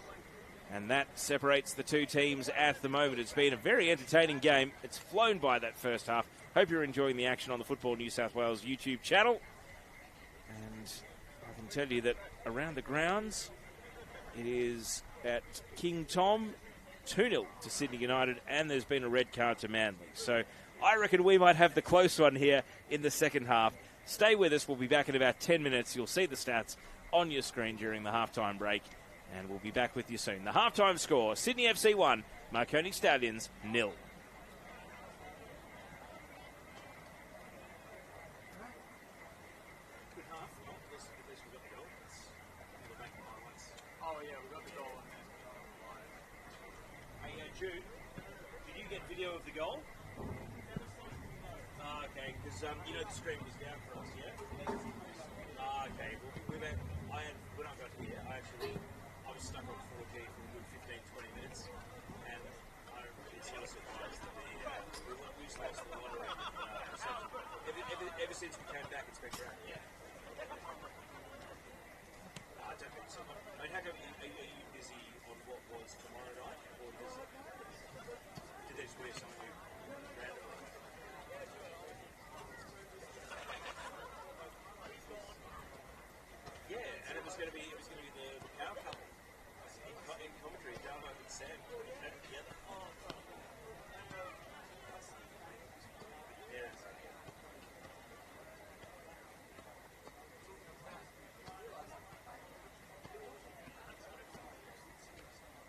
And that separates the two teams at the moment. It's been a very entertaining game. It's flown by that first half. Hope you're enjoying the action on the Football New South Wales YouTube channel. And I can tell you that around the grounds, it is at King Tom, 2-0 to Sydney United, and there's been a red card to Manly. So I reckon we might have the close one here in the second half. Stay with us. We'll be back in about 10 minutes. You'll see the stats on your screen during the halftime break. And we'll be back with you soon. The halftime score, Sydney FC 1, Marconi Stallions 0. Oh, yeah, we got the goal. Hey, Jude, did you get video of the goal? Okay, because, you know, the screen was down for us, yeah? Okay, well, when I got here, I was stuck on 4G for a good 15-20 minutes, and I'm sort of surprised that we lost a lot of reception. Ever since we came back, it's been great. Yeah. I don't think so. I mean, how come, are you busy on what was tomorrow night, or did they just wear something random? Yeah, and it was going to be the power couple in commentary, Davo and Sam had it together. Yeah.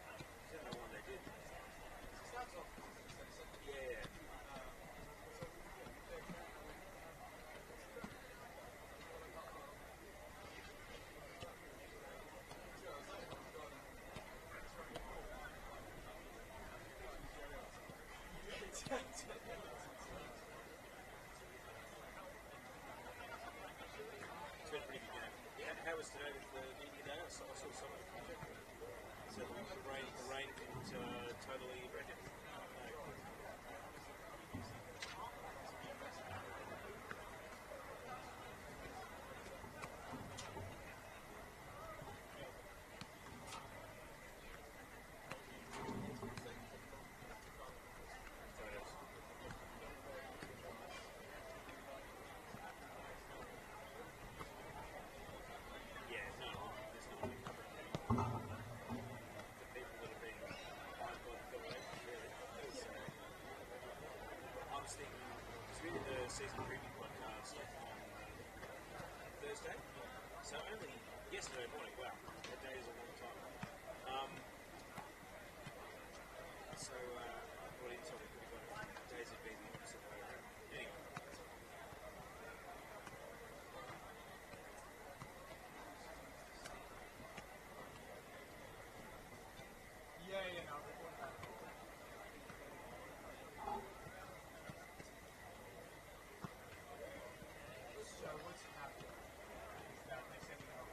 I don't know what they did. Yeah. It's been a pretty good game. Yeah, how was today with the media day? I saw some of it. So the rain didn't totally wreck it. season preview podcast on Thursday. So only yesterday morning. Wow, that day is a long time. What do you tell me? Could have got days of being the opposite way around. Anyway. Yeah, no. So what's happening is that they're sending out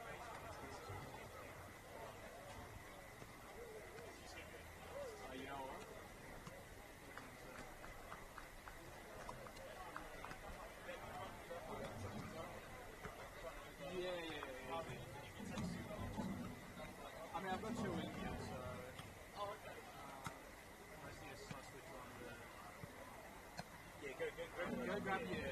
you know what? Yeah. I mean, I've got two in here, so. Oh, okay. I see a switch on the. Yeah, go grab your.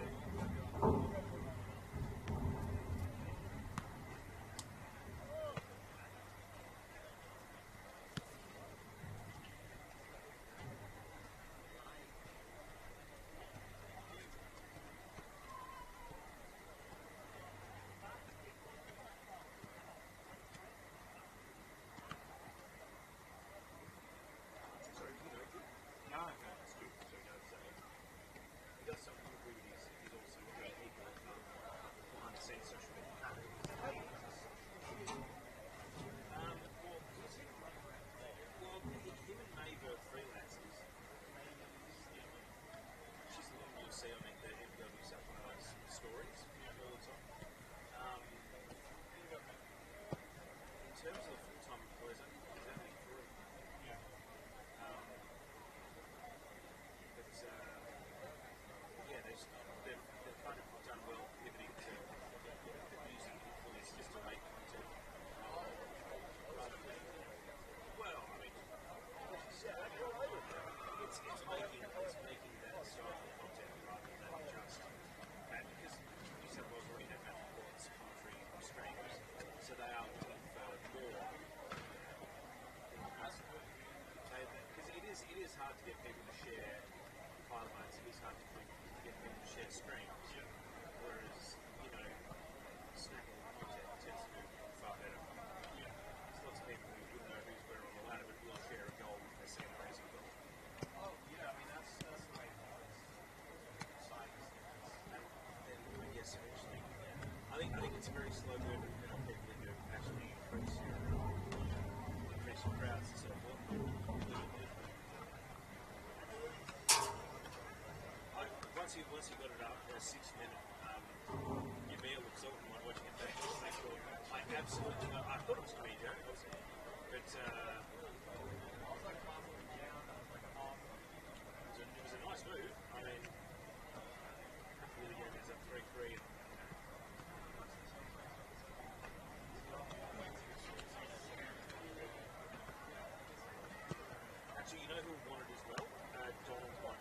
See, I mean, the NPL stuff on those stories all the time. In terms of full-time employees, I think there's only 3. Yeah. They've kind of done well pivoting to using influence just to make content. Well, I mean, it's making that style of content rather than just that, because New South Wales already have match reports, commentary, streams, so they are looking for more. Because it is hard to get people to share highlights, it is hard to get people to share streams, whereas, snapping content tends to do far better. There's lots of people who wouldn't know who's where on the ladder, but will share a goal if they see an amazing goal. Oh, yeah, I mean, that's the way it works. Science. And I guess eventually, I think it's a very slow movement for people to actually increase your crowds and so forth. Once you got it up for a 6-minute, your meal of salt and while watching it back, just make sure I absolutely know. I thought it was pretty good, but it was a nice move. I mean, really good. There's a 3-3. Actually, you know who won it as well? Donald won.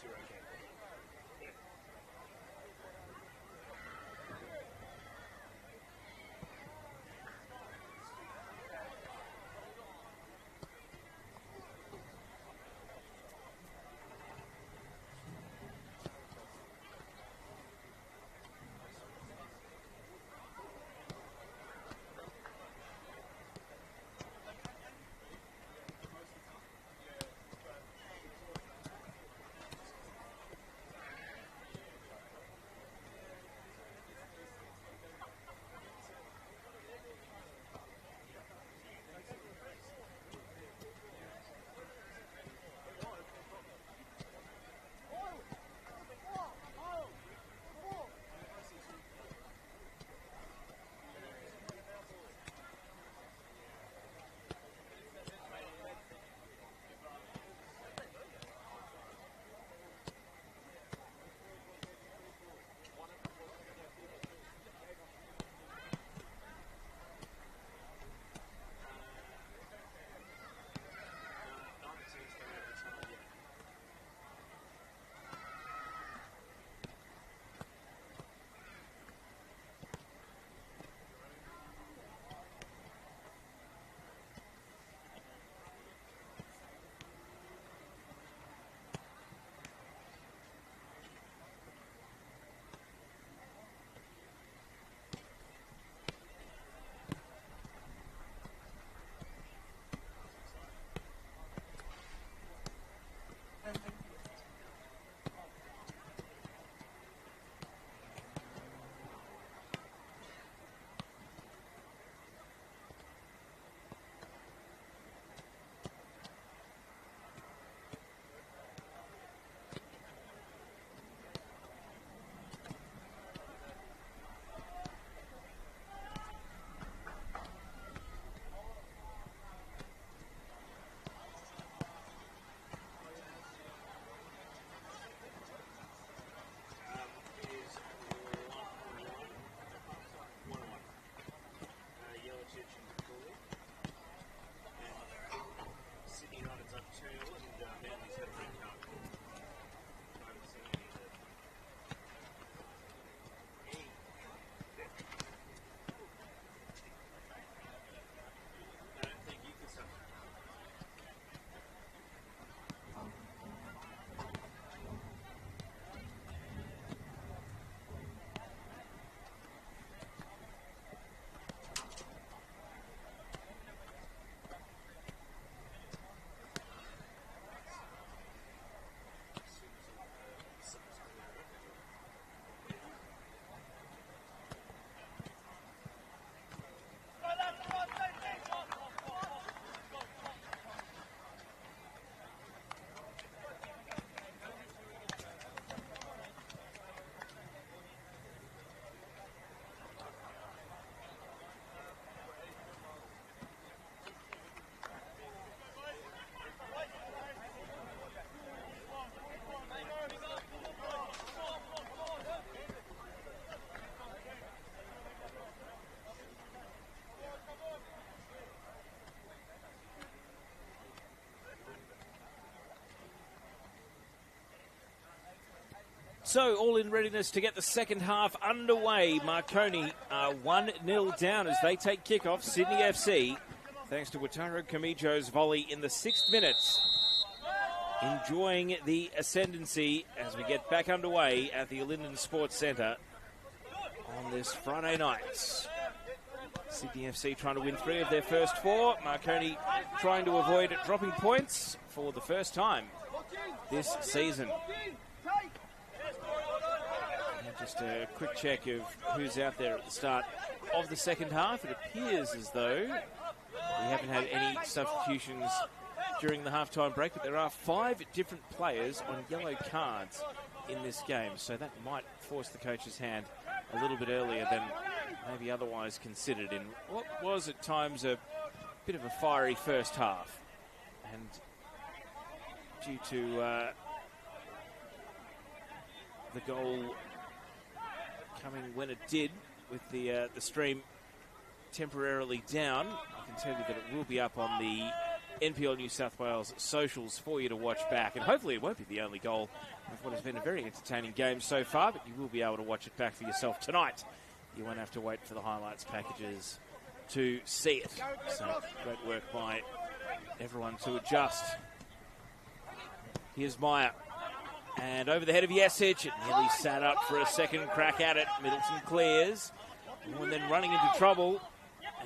you're okay. So, all in readiness to get the second half underway. Marconi are 1-0 down as they take kickoff. Sydney FC, thanks to Wataru Kamijo's volley in the 6th minute. Enjoying the ascendancy as we get back underway at the Linden Sports Centre on this Friday night. Sydney FC trying to win 3 of their first 4. Marconi trying to avoid dropping points for the first time this season. Just a quick check of who's out there at the start of the second half. It appears as though we haven't had any substitutions during the halftime break, but there are 5 different players on yellow cards in this game, so that might force the coach's hand a little bit earlier than maybe otherwise considered in what was at times a bit of a fiery first half. And due to the goal coming when it did, with the stream temporarily down, I can tell you that it will be up on the NPL New South Wales socials for you to watch back. And hopefully it won't be the only goal of what has been a very entertaining game so far, but you will be able to watch it back for yourself tonight. You won't have to wait for the highlights packages to see it. So great work by everyone to adjust. Here's Meyer. And over the head of Yesic, it nearly sat up for a second crack at it. Middleton clears. And then running into trouble.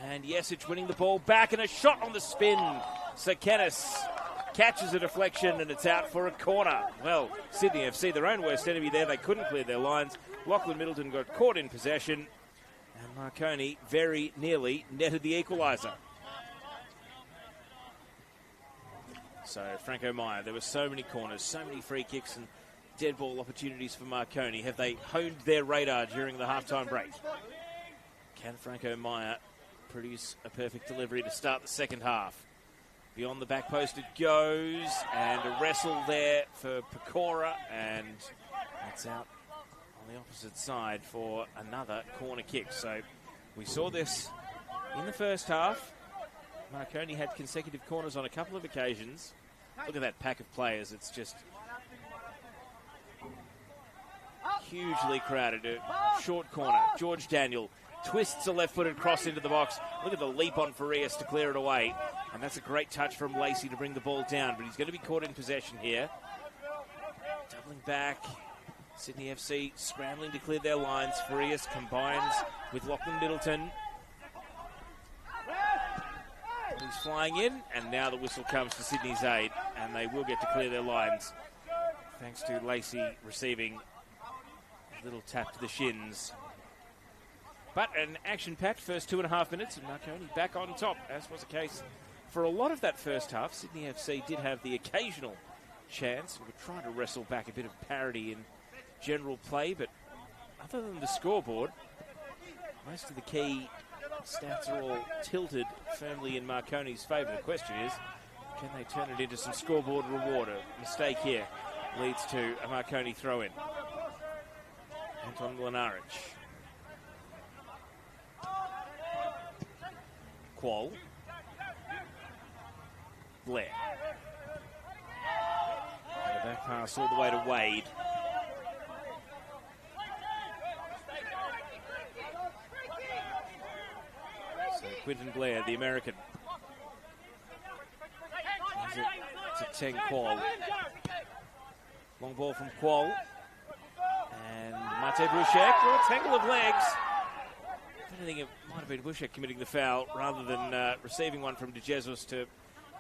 And Yesic winning the ball back, and a shot on the spin. Sakenis catches a deflection, and it's out for a corner. Well, Sydney FC, their own worst enemy there. They couldn't clear their lines. Lachlan Middleton got caught in possession. And Marconi very nearly netted the equaliser. So Franco Meyer, there were so many corners, so many free kicks and dead ball opportunities for Marconi. Have they honed their radar during the halftime break? Can Franco Meyer produce a perfect delivery to start the second half? Beyond the back post it goes, and a wrestle there for Pecora, and that's out on the opposite side for another corner kick. So we saw this in the first half. Marconi had consecutive corners on a couple of occasions. Look at that pack of players. It's just hugely crowded. A short corner. George Daniel twists a left-footed cross into the box. Look at the leap on Farias to clear it away. And that's a great touch from Lacey to bring the ball down. But he's going to be caught in possession here. Doubling back. Sydney FC scrambling to clear their lines. Farias combines with Lachlan Middleton. He's flying in, and now the whistle comes to Sydney's aid, and they will get to clear their lines. Thanks to Lacey receiving a little tap to the shins. But an action-packed first 2.5 minutes, and Marconi back on top, as was the case for a lot of that first half. Sydney FC did have the occasional chance. We were trying to wrestle back a bit of parity in general play, but other than the scoreboard, most of the key stats are all tilted firmly in Marconi's favour. The question is, can they turn it into some scoreboard reward? A mistake here leads to a Marconi throw-in. Anton Mlinaric. Qual. Blair. And the back pass all the way to Wade. Quinton Blair, the American. It's a 10 Qual. Long ball from Qual. And Mate Bouchek, well, tangle of legs. I think it might have been Bouchek committing the foul rather than receiving one from De Jesus to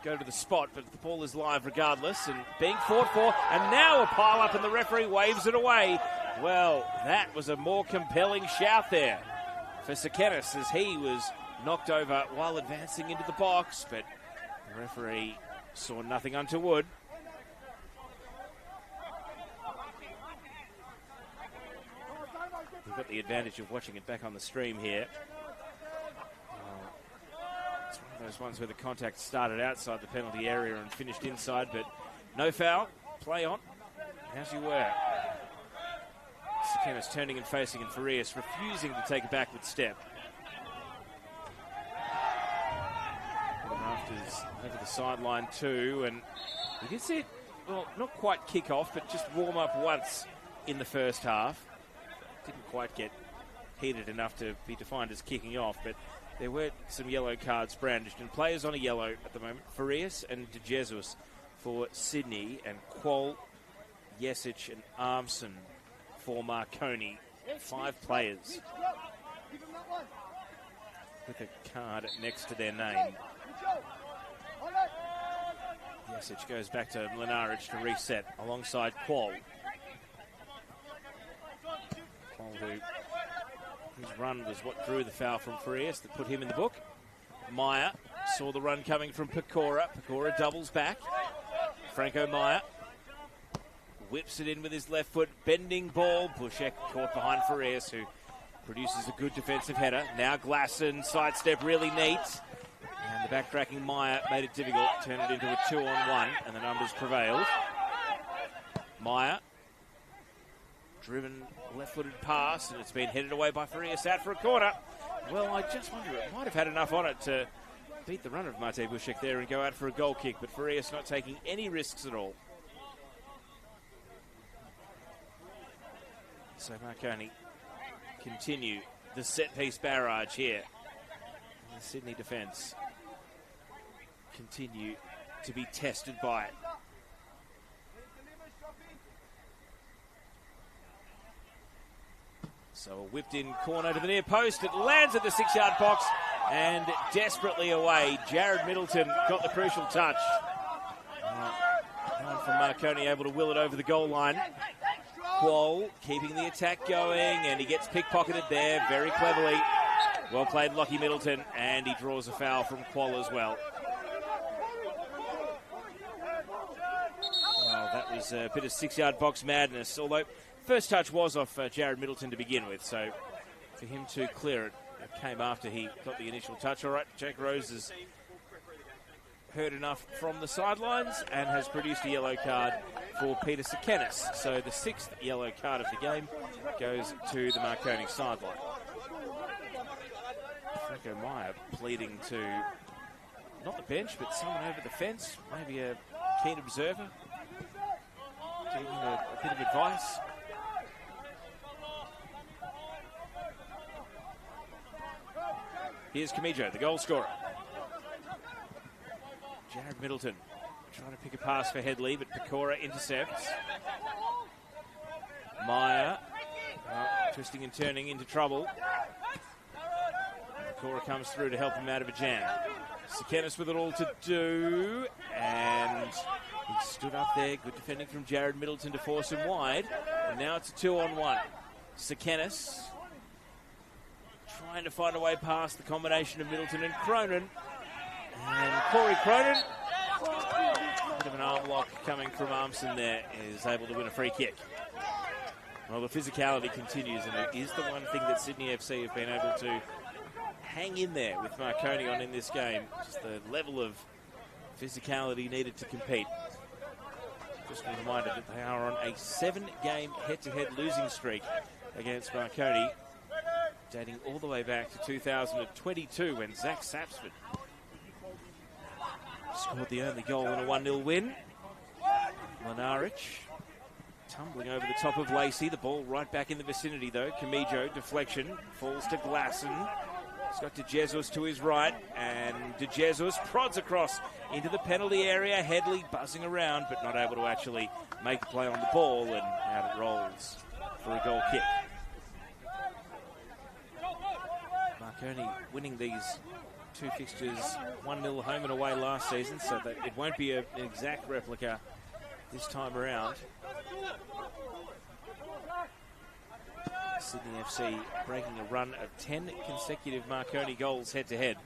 go to the spot, but the ball is live regardless and being fought for, and now a pile up and the referee waves it away. Well, that was a more compelling shout there for Sakenis as he was knocked over while advancing into the box, but the referee saw nothing untoward. We've got the advantage of watching it back on the stream here. It's one of those ones where the contact started outside the penalty area and finished inside, but no foul. Play on, as you were. Sakenis turning and facing, and Farias refusing to take a backward step. Over the sideline too, and we did see it, well, not quite kick off, but just warm up once in the first half. Didn't quite get heated enough to be defined as kicking off, but there were some yellow cards brandished, and players on a yellow at the moment. Farias and De Jesus for Sydney, and Qual, Yesic and Armson for Marconi. 5 players with a card next to their name. Yesic goes back to Mlinaric to reset alongside Qual. Qual, whose run was what drew the foul from Farias that put him in the book. Meyer saw the run coming from Pecora. Pecora doubles back. Franco Meyer whips it in with his left foot. Bending ball. Bouchek caught behind Farias, who produces a good defensive header. Now Glasson, sidestep really neat. And the backtracking Meyer made it difficult, turned it into a 2-on-1, and the numbers prevailed. Meyer, driven left-footed pass, and it's been headed away by Farias out for a corner. Well, I just wonder, it might have had enough on it to beat the run of Mate Bushek there and go out for a goal kick, but Farias not taking any risks at all. So Marconi continue the set-piece barrage here. And the Sydney defence continue to be tested by it. So a whipped-in corner to the near post. It lands at the 6-yard box and desperately away. Jared Middleton got the crucial touch. One from Marconi able to will it over the goal line. Qual keeping the attack going, and he gets pickpocketed there very cleverly. Well played, Lockie Middleton, and he draws a foul from Qual as well. Well, that was a bit of 6-yard box madness, although first touch was off Jared Middleton to begin with, so for him to clear it, it came after he got the initial touch. All right, Jack Rose has heard enough from the sidelines and has produced a yellow card for Peter Sekenis. So the 6th yellow card of the game goes to the Marconi sideline. Franco Meyer pleading to not the bench, but someone over the fence, maybe a keen observer, giving a bit of advice. Here's Camijo, the goal scorer. Jared Middleton trying to pick a pass for Headley, but Pecora intercepts. Meyer twisting and turning into trouble. Pecora comes through to help him out of a jam. Sekenis with it all to do, and he stood up there. Good defending from Jared Middleton to force him wide. And now it's a 2-on-1. Sekenis trying to find a way past the combination of Middleton and Cronin. And Corey Cronin, bit of an arm lock coming from Armson there, is able to win a free kick. Well, the physicality continues, and it is the one thing that Sydney FC have been able to hang in there with Marconi on in this game. Just the level of physicality needed to compete. Just a reminder that they are on a 7-game head-to-head losing streak against Marconi, dating all the way back to 2022 when Zach Sapsford scored the only goal in a 1-0 win. Lenarich tumbling over the top of Lacey. The ball right back in the vicinity though. Camijo, deflection, falls to Glasson. He's got De Jesus to his right, and De Jesus prods across into the penalty area. Headley buzzing around, but not able to actually make a play on the ball, and out it rolls for a goal kick. Marconi winning these 2 fixtures 1-0 home and away last season, so that it won't be an exact replica this time around. Sydney FC breaking a run of 10 consecutive Marconi goals head-to-head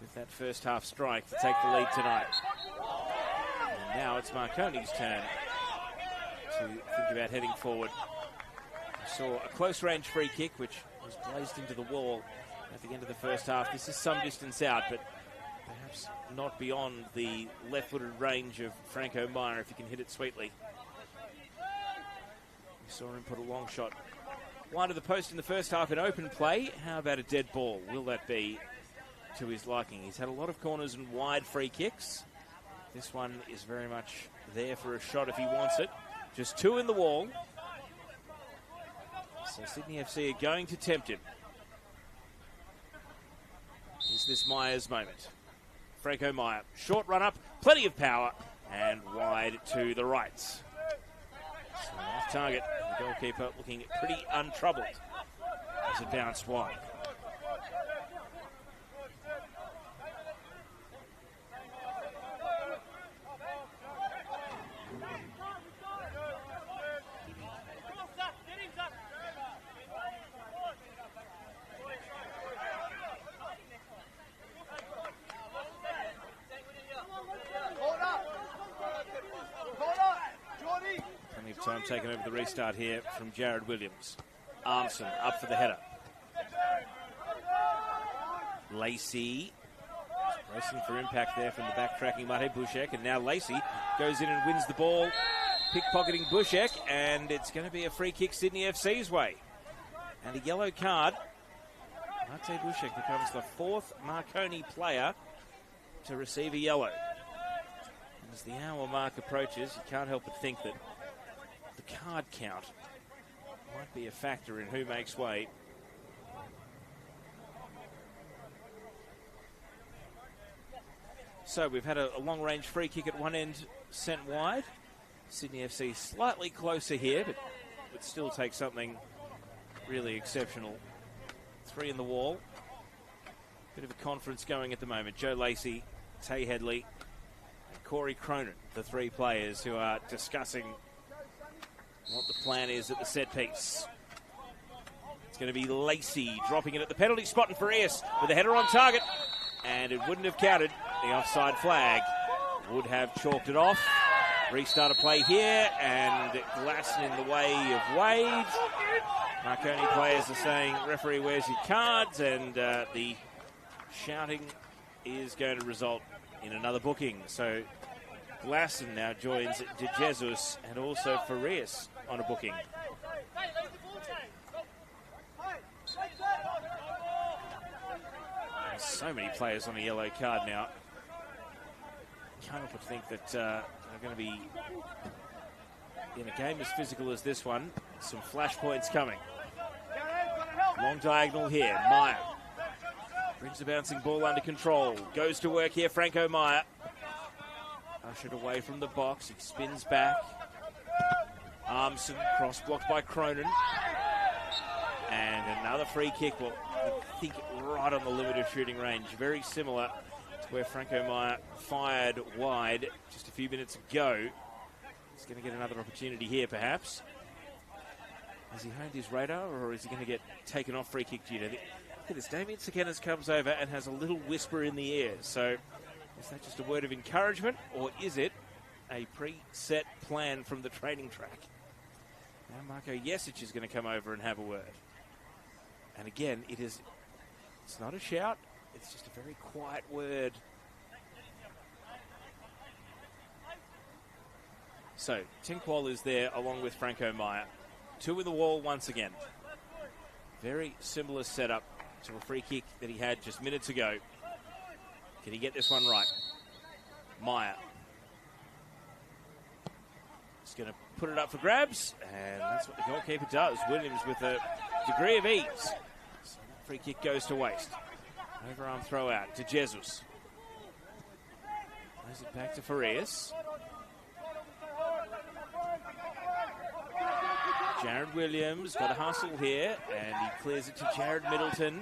with that first half strike to take the lead tonight. And now it's Marconi's turn to think about heading forward. We saw a close-range free kick which was blazed into the wall at the end of the first half. This is some distance out, but perhaps not beyond the left-footed range of Franco Meyer if he can hit it sweetly. We saw him put a long shot wide of the post in the first half in open play. How about a dead ball? Will that be to his liking? He's had a lot of corners and wide free kicks. This one is very much there for a shot if he wants it. Just 2 in the wall. So Sydney FC are going to tempt him. Is this Meyer's moment? Franco Meyer, short run up, plenty of power, and wide to the right. So off target, the goalkeeper looking pretty untroubled as it bounced wide. Time taken over the restart here from Jared Williams. Armson up for the header. Lacey racing for impact there from the backtracking Mate Bushek, and now Lacey goes in and wins the ball, pickpocketing Bushek, and it's going to be a free kick Sydney FC's way. And a yellow card. Mate Bushek becomes the 4th Marconi player to receive a yellow. And as the hour mark approaches, you can't help but think that the card count might be a factor in who makes way. So we've had a long-range free kick at one end sent wide. Sydney FC slightly closer here, but would still take something really exceptional. 3 in the wall. Bit of a conference going at the moment. Joe Lacey, Tay Headley, and Corey Cronin, the 3 players who are discussing what the plan is at the set piece. It's going to be Lacey dropping it at the penalty spot, and Farias with a header on target, and it wouldn't have counted. The offside flag would have chalked it off. Restart a play here, and Glasson in the way of Wade. Marconi players are saying, referee, where's your cards? And the shouting is going to result in another booking. So Glasson now joins De Jesus and also Farias on a booking. There's so many players on a yellow card now. Can't help but think that they're going to be, in a game as physical as this one, some flashpoints coming. Long diagonal here. Meyer brings the bouncing ball under control. Goes to work here, Franco Meyer. Ushered away from the box. He spins back. Armson, cross blocked by Cronin. And another free kick. Well, I think right on the limit of shooting range. Very similar to where Franco Meyer fired wide just a few minutes ago. He's going to get another opportunity here, perhaps. Has he honed his radar, or is he going to get taken off free kick duty? Look at this. Damien Sekenas comes over and has a little whisper in the ear. So is that just a word of encouragement, or is it a pre-set plan from the training track? Now Marko Jesic is going to come over and have a word. And again, it's not a shout. It's just a very quiet word. So Tinkwall is there along with Franco Meyer. 2 in the wall once again. Very similar setup to a free kick that he had just minutes ago. Can he get this one right? Meyer. He's going to put it up for grabs, and that's what the goalkeeper does. Williams with a degree of ease. So that free kick goes to waste. Overarm throw out to Jesus. Plays it back to Farias. Jared Williams got a hustle here, and he clears it to Jared Middleton.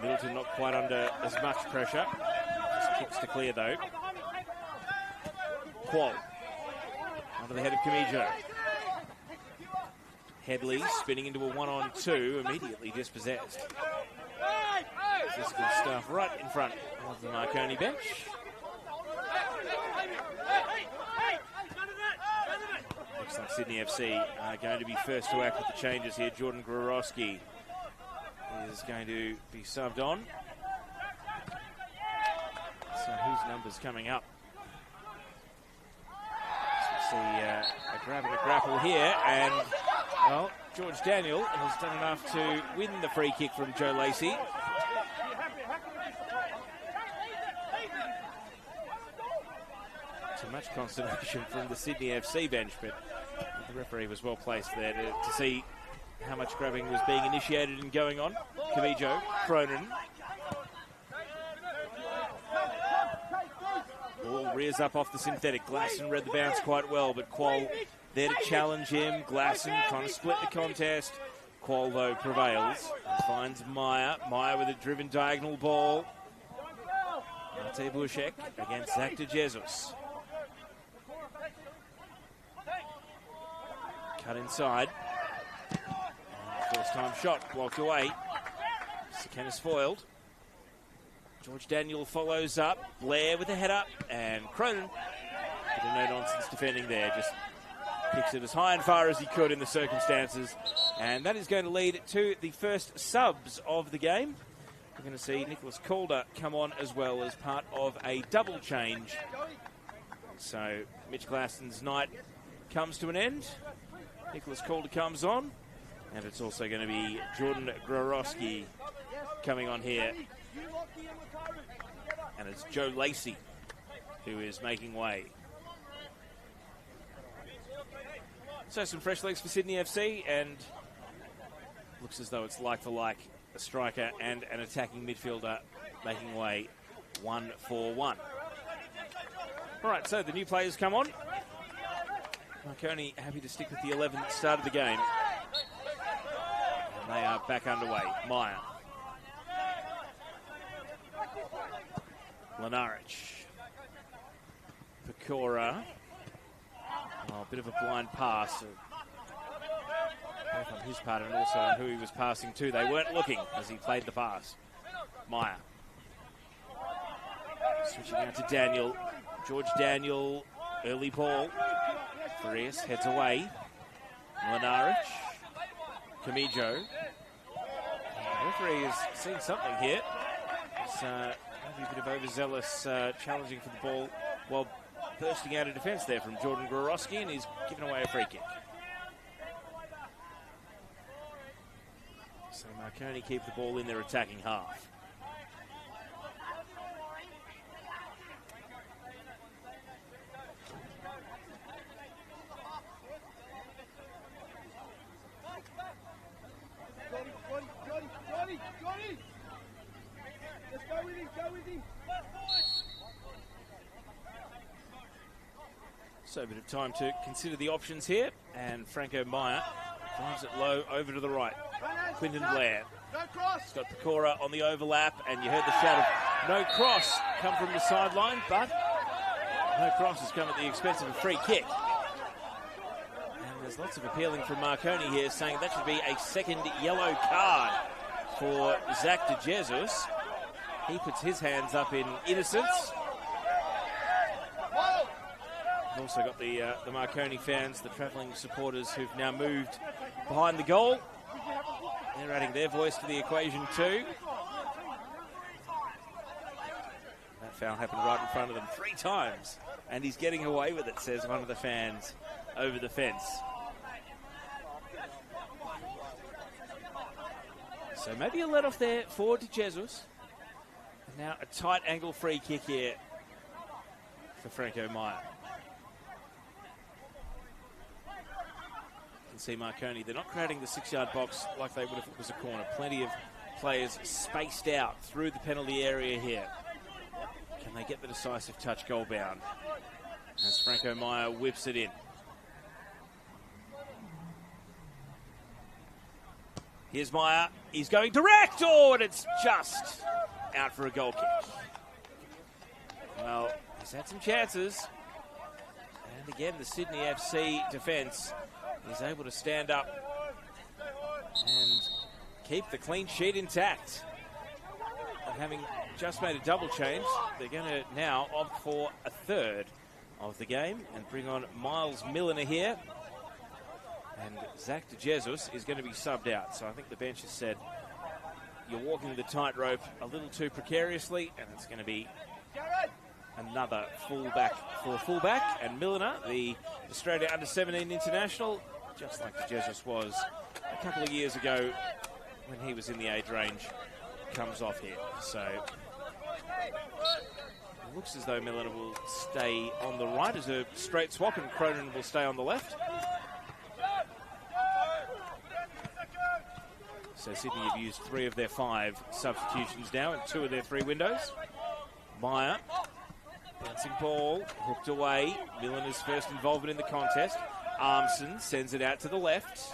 Middleton not quite under as much pressure. Just kicks to clear though. Qual under the head of Camijo. Headley spinning into a 1-on-2, immediately dispossessed. Physical stuff right in front of the Marconi bench. Looks like Sydney FC are going to be first to act with the changes here. Jordan Grorowski is going to be subbed on. So whose number's coming up? So we see a grab and a grapple here, and well, George Daniel has done enough to win the free kick from Joe Lacey. Too much consternation from the Sydney FC bench, but the referee was well placed there to see how much grabbing was being initiated and going on. Camijo, Cronin. Ball rears up off the synthetic. Glasson read the bounce quite well, but Qual there to challenge him. Glasson trying to split the contest. Qual, though, prevails and finds Meyer. Meyer with a driven diagonal ball. Arte Bushek against Zach De Jesus. Cut inside. First time shot, blocked away. Sekenas foiled. George Daniel follows up. Blair with a head up. And Cronin, bit of no-nonsense defending there. Just kicks it as high and far as he could in the circumstances. And that is going to lead to the first subs of the game. We're going to see Nicholas Calder come on as well as part of a double change. So Mitch Glasson's night comes to an end. Nicholas Calder comes on. And it's also going to be Jordan Grorowski coming on here. And it's Joe Lacey who is making way. So some fresh legs for Sydney FC, and looks as though it's like for like, a striker and an attacking midfielder making way 1-4-1. All right, so the new players come on. Marconi happy to stick with the 11 that started the game. And they are back underway. Meyer. Lenaric. Pecora. Oh, a bit of a blind pass. Both on his part and also on who he was passing to. They weren't looking as he played the pass. Meyer. Switching out to Daniel. George Daniel, early ball. Farias heads away. Lenaric. Camijo. The referee has seen something here. It's maybe a bit of overzealous challenging for the ball while bursting out of defence there from Jordan Gorowski, and he's given away a free kick. So Marconi keep the ball in their attacking half. So a bit of time to consider the options here, and Franco Meyer drives it low over to the right. Quinton Blair. He's got Pecora on the overlap, and you heard the shout of no cross come from the sideline, but no cross has come at the expense of a free kick. And there's lots of appealing from Marconi here, saying that should be a second yellow card for Zach De Jesus. He puts his hands up in innocence. We've also got the Marconi fans, the travelling supporters who've now moved behind the goal. They're adding their voice to the equation too. That foul happened right in front of them 3 times, and he's getting away with it, says one of the fans over the fence. So maybe a let off there for De Jesus. And now a tight angle free kick here for Franco Meyer. See Marconi, they're not creating the 6-yard box like they would if it was a corner. Plenty of players spaced out through the penalty area here. Can they get the decisive touch goal bound as Franco Meyer whips it in? Here's Meyer, he's going direct, and it's just out for a goal kick. Well, he's had some chances, and again the Sydney FC defence is able to stand up and keep the clean sheet intact. And having just made a double change, they're going to now opt for a third of the game and bring on Miles Milliner here. And Zach De Jesus is going to be subbed out. So I think the bench has said, you're walking the tightrope a little too precariously, and it's going to be another fullback for fullback. And Milliner, the Australia Under-17 international, just like De Jesus was a couple of years ago when he was in the age range, comes off here. So it looks as though Milliner will stay on the right as a straight swap, and Cronin will stay on the left. So Sydney have used 3 of their 5 substitutions now in 2 of their 3 windows. Meyer, bouncing ball, hooked away. Milliner's first involvement in the contest. Armson sends it out to the left.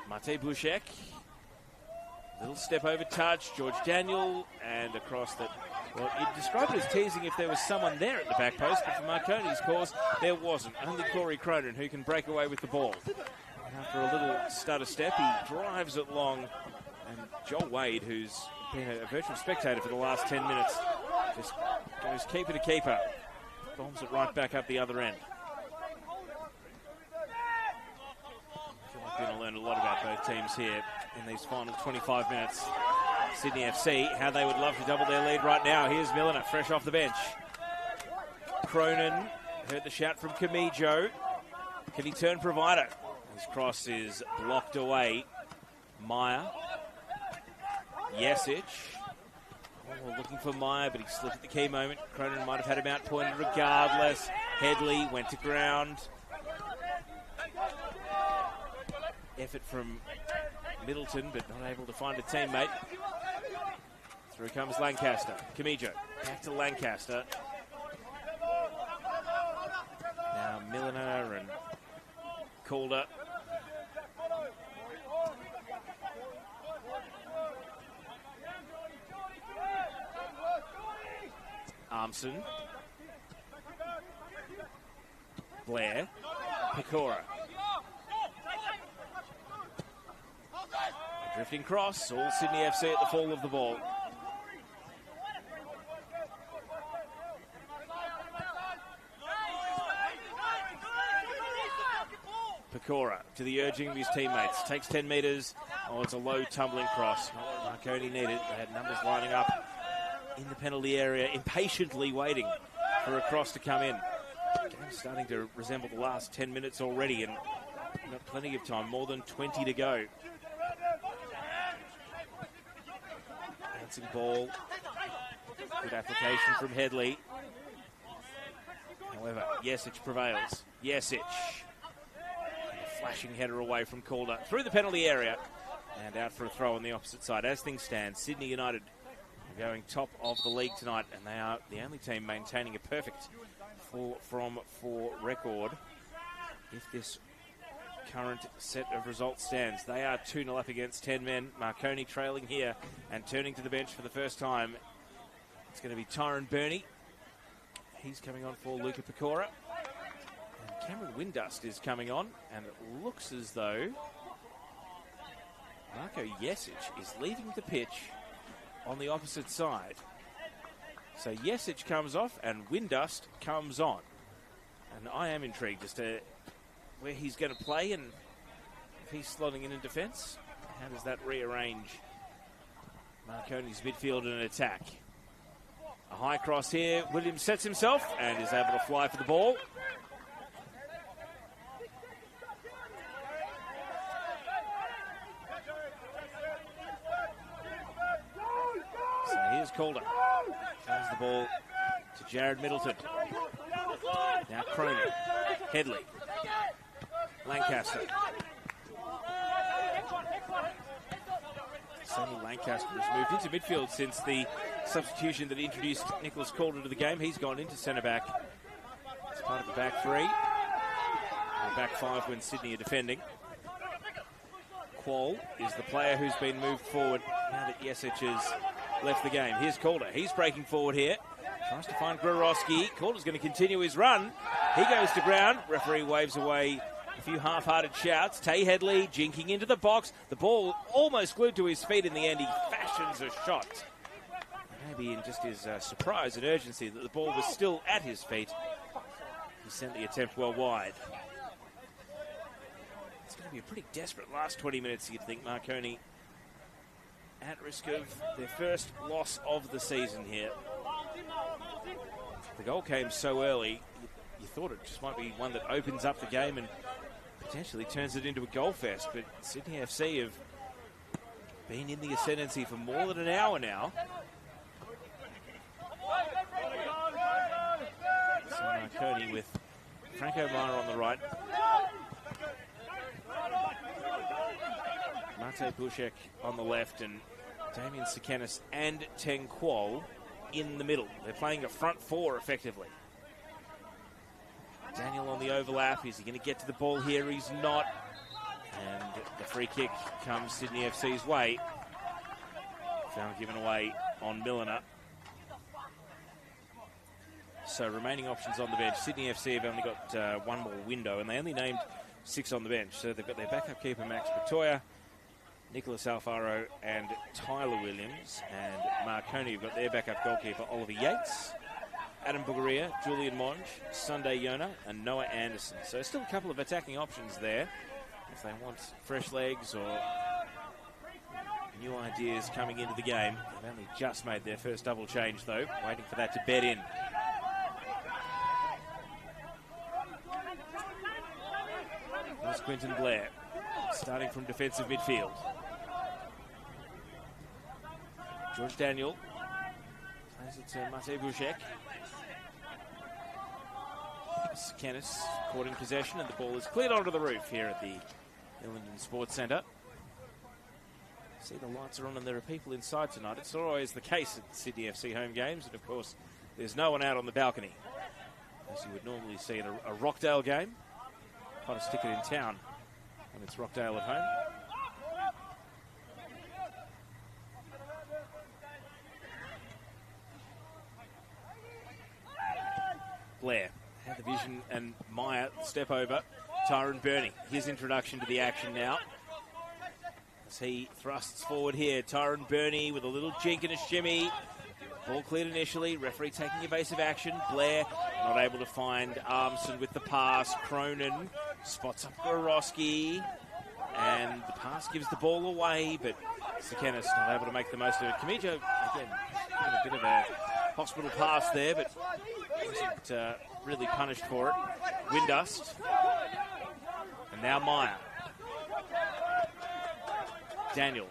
Mate Bushek. Little step over touch. George Daniel, and across that. Well, you'd describe it as teasing if there was someone there at the back post, but for Marconi's cause, there wasn't. Only Corey Cronin who can break away with the ball. After a little stutter step, he drives it long. And Joel Wade, who's been a virtual spectator for the last 10 minutes, just goes keeper to keeper. Bombs it right back up the other end. I feel like we're going to learn a lot about both teams here in these final 25 minutes. Sydney FC, how they would love to double their lead right now. Here's Milliner, fresh off the bench. Cronin, heard the shout from Camijo. Can he turn provider? His cross is blocked away. Meyer. Jesic. Well, looking for Meyer, but he slipped at the key moment. Cronin might have had him out pointed regardless. Headley went to ground. Effort from Middleton, but not able to find a teammate. Through comes Lancaster. Camijo back to Lancaster. Now Milliner and Calder. Armson. Blair. Pecora. A drifting cross. All Sydney FC at the fall of the ball. Pecora to the urging of his teammates. Takes 10 metres. Oh, it's a low tumbling cross. Not what Marconi needed. They had numbers lining up in the penalty area, impatiently waiting for a cross to come in. The game's starting to resemble the last 10 minutes already, and we've got plenty of time, more than 20 to go. Bouncing ball. Good application from Headley. However, Jesic prevails. Jesic. Flashing header away from Calder through the penalty area and out for a throw on the opposite side. As things stand, Sydney United are going top of the league tonight, and they are the only team maintaining a perfect 4-from-4 record. If this current set of results stands, they are 2-0 up against 10 men. Marconi trailing here and turning to the bench for the first time. It's going to be Tyron Burney. He's coming on for Luca Pecora. Cameron Windust is coming on, and it looks as though Marco Jesic is leaving the pitch on the opposite side. So Jesic comes off and Windust comes on. And I am intrigued as to where he's going to play and if he's slotting in defence. How does that rearrange Marconi's midfield and attack? A high cross here. Williams sets himself and is able to fly for the ball. Here's Calder. Throws the ball to Jared Middleton. Now Cronin. Headley. Lancaster. Sonny Lancaster has moved into midfield since the substitution that introduced Nicholas Calder to the game. He's gone into centre-back. It's part of the back three. Or back five when Sydney are defending. Qual is the player who's been moved forward now that Jesic has left the game. Here's Calder. He's breaking forward here. Tries to find Grorowski. Calder's going to continue his run. He goes to ground. Referee waves away a few half-hearted shouts. Tay Headley jinking into the box. The ball almost glued to his feet. In the end, he fashions a shot. Maybe in just his surprise and urgency that the ball was still at his feet, he sent the attempt well wide. It's going to be a pretty desperate last 20 minutes, you'd think. Marconi at risk of their first loss of the season here. The goal came so early, you thought it just might be one that opens up the game and potentially turns it into a goal fest, but Sydney FC have been in the ascendancy for more than an hour now. So Marconi with Franco Meyer on the right. Mate Bushek on the left, and Damien Sikenis and Teng Quol in the middle. They're playing a front four effectively. Daniel on the overlap. Is he going to get to the ball here? He's not. And the free kick comes Sydney FC's way. Foul given away on Milliner. So remaining options on the bench. Sydney FC have only got one more window, and they only named 6 on the bench. So they've got their backup keeper, Max Petoya, Nicholas Alfaro and Tyler Williams, and Marconi have got their backup goalkeeper, Oliver Yates, Adam Bugaria, Julian Monge, Sunday Yona, and Noah Anderson. So still a couple of attacking options there if they want fresh legs or new ideas coming into the game. They've only just made their first double change though, waiting for that to bed in. There's Quinton Blair, starting from defensive midfield. George Daniel Gives it to Mate Bouchek. Kennis caught in possession, and the ball is cleared onto the roof here at the Illington Sports Centre. See, the lights are on and there are people inside tonight. It's always the case at Sydney FC home games, and of course there's no one out on the balcony, as you would normally see at a Rockdale game. Hottest ticket in town when it's Rockdale at home. Blair had the vision, and Meyer step over. Tyrone Burney, his introduction to the action now. As he thrusts forward here, Tyrone Burney with a little jink and a shimmy. Ball cleared initially, referee taking evasive action. Blair not able to find Armson with the pass. Cronin spots up Gorosky, and the pass gives the ball away, but Sekenis not able to make the most of it. Kamijo, again, given a bit of a hospital pass there, but wasn't really punished for it. Windust. And now Meyer. Daniel.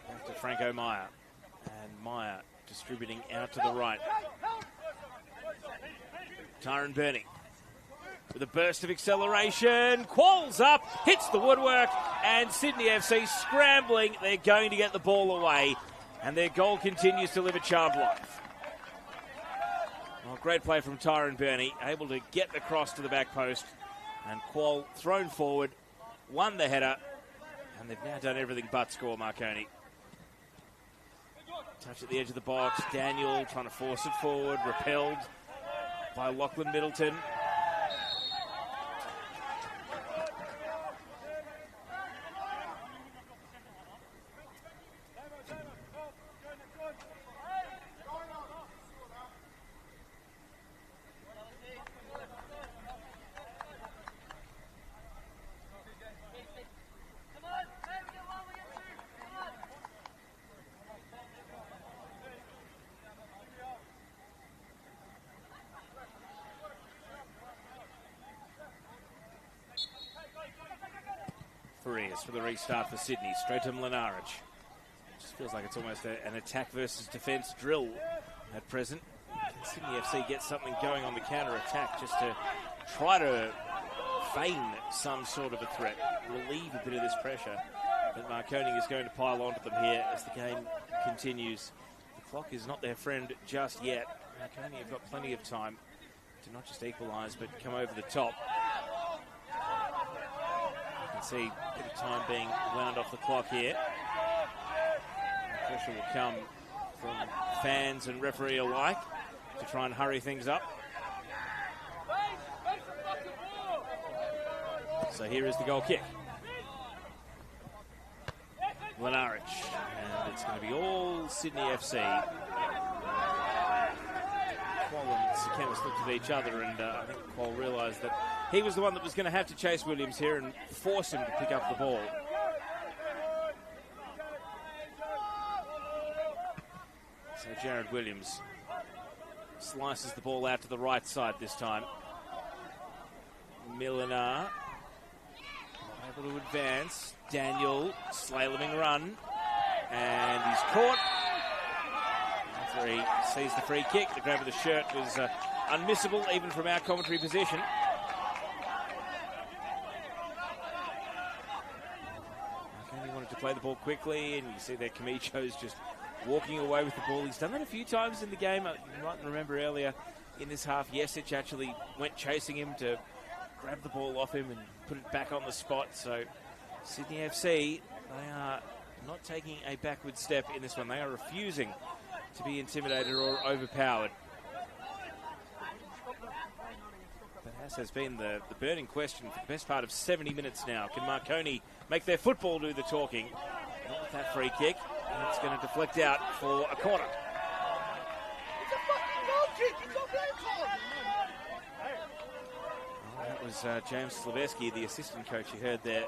Back to Franco Meyer. And Meyer distributing out to the right. Tyrone Burney with a burst of acceleration. Qualls up, hits the woodwork, and Sydney FC scrambling. They're going to get the ball away, and their goal continues to live a charmed life. Well, great play from Tyrone Burney, able to get the cross to the back post, and Qual thrown forward, won the header, and they've now done everything but score. Marconi. Touch at the edge of the box. Daniel trying to force it forward, repelled by Lachlan Middleton. Farias for the restart for Sydney. Straight to Mlinaric. Just feels like it's almost an attack versus defence drill at present. Sydney FC gets something going on the counter-attack just to try to feign some sort of a threat, relieve a bit of this pressure. But Marconi is going to pile onto them here as the game continues. The clock is not their friend just yet. Marconi have got plenty of time to not just equalise but come over the top. See a bit of time being wound off the clock here. Pressure will come from fans and referee alike to try and hurry things up. So here is the goal kick. Mlinaric, and it's going to be all Sydney FC. Qual and Sekenis looked at each other, and I think Qual realised that he was the one that was going to have to chase Williams here and force him to pick up the ball. So Jared Williams slices the ball out to the right side this time. Milinar able to advance. Daniel, slaloming run, and he's caught. Referee sees the free kick. The grab of the shirt was unmissable even from our commentary position. Marconi wanted to play the ball quickly, and you see there Camicho's just walking away with the ball. He's done that a few times in the game. You might remember earlier in this half, Jesic actually went chasing him to grab the ball off him and put it back on the spot. So Sydney FC, they are not taking a backward step in this one. They are refusing to be intimidated or overpowered. But as has been the burning question for the best part of 70 minutes now, can Marconi make their football do the talking? Not with that free kick, and it's going to deflect out for a corner. Well, that was James Slaveski, the assistant coach you heard there,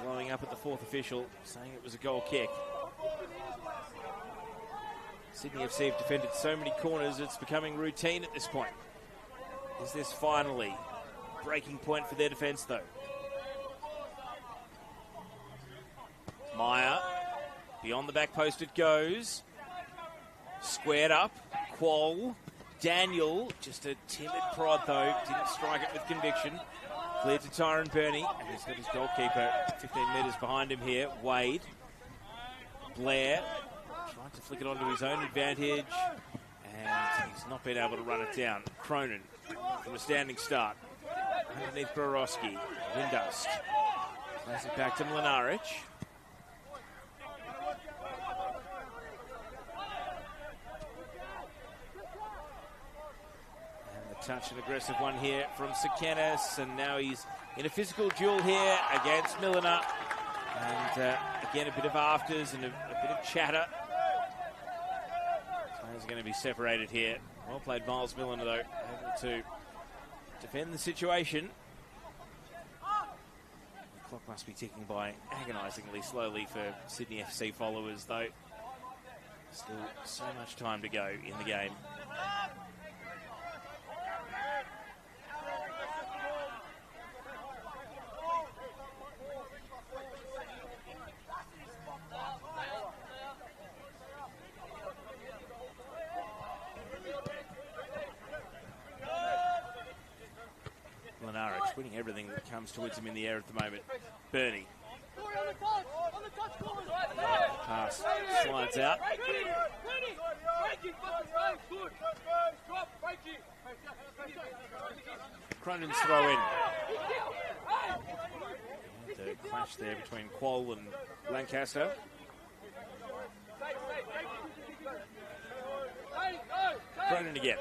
blowing up at the fourth official, saying it was a goal kick. Sydney FC have defended so many corners, it's becoming routine at this point. Is this finally breaking point for their defence, though? Meyer, beyond the back post it goes. Squared up. Quoll. Daniel, just a timid prod though, didn't strike it with conviction. Clear to Tyron Burney, and he's got his goalkeeper 15 metres behind him here. Wade. Blair, trying to flick it onto his own advantage, and he's not been able to run it down. Cronin, from a standing start. Underneath Borowski, Windust. Plays it back to Mlinaric. Touch an aggressive one here from Sikenis, and now he's in a physical duel here against Milliner. And again, a bit of afters and a bit of chatter. Players are going to be separated here. Well played Miles Milliner, though, able to defend the situation. The clock must be ticking by agonisingly slowly for Sydney FC followers, though. Still so much time to go in the game. Winning everything that comes towards him in the air at the moment. Burney. Pass slides out. Cronin's throw in. And a clash there between Quoll and Lancaster. Cronin again.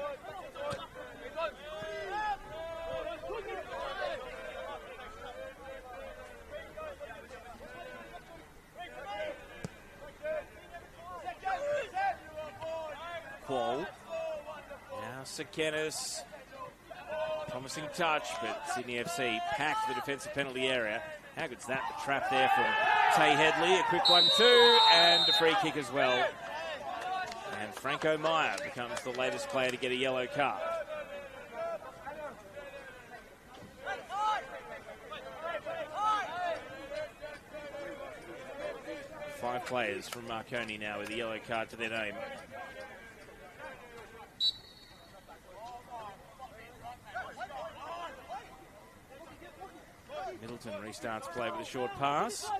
Quoll. Now Sikenis. Promising touch, but Sydney FC packed the defensive penalty area. How good's that? The trap there from Tay Headley. A quick 1-2 and a free kick as well. And Franco Meyer becomes the latest player to get a yellow card. Five players from Marconi now with a yellow card to their name. Middleton restarts play with a short pass.